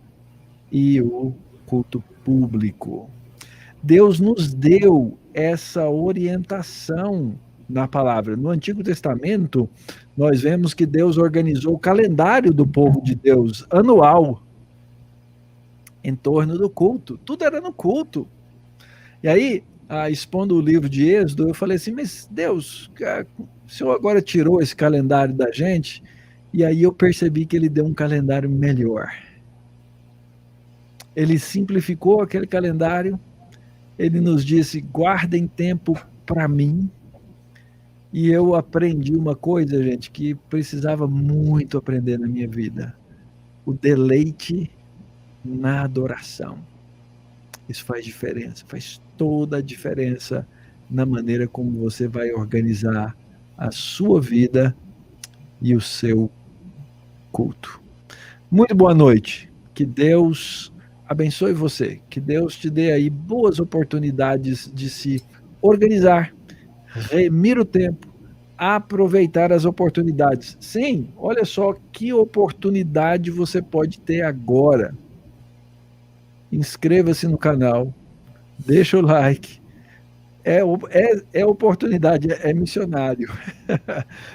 e o culto público. Deus nos deu essa orientação na palavra. No Antigo Testamento, nós vemos que Deus organizou o calendário do povo de Deus, anual, em torno do culto. Tudo era no culto. E aí, expondo o livro de Êxodo, eu falei assim, mas Deus, o Senhor agora tirou esse calendário da gente, e aí eu percebi que ele deu um calendário melhor. Ele simplificou aquele calendário, ele nos disse, guardem tempo para mim, e eu aprendi uma coisa, gente, que precisava muito aprender na minha vida: o deleite na adoração. Isso faz diferença, faz toda a diferença na maneira como você vai organizar a sua vida e o seu culto. Muito boa noite, que Deus abençoe você, que Deus te dê aí boas oportunidades de se organizar, remir o tempo, aproveitar as oportunidades. Sim, olha só que oportunidade você pode ter agora. Inscreva-se no canal, deixa o like, é oportunidade, é missionário.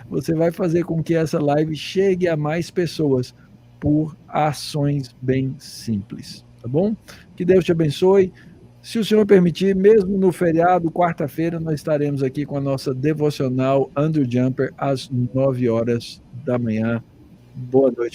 Você vai fazer com que essa live chegue a mais pessoas. por ações bem simples, tá bom? Que Deus te abençoe. Se o Senhor permitir, mesmo no feriado, quarta-feira, nós estaremos aqui com a nossa devocional Andrew Jumper às 9 horas da manhã. Boa noite.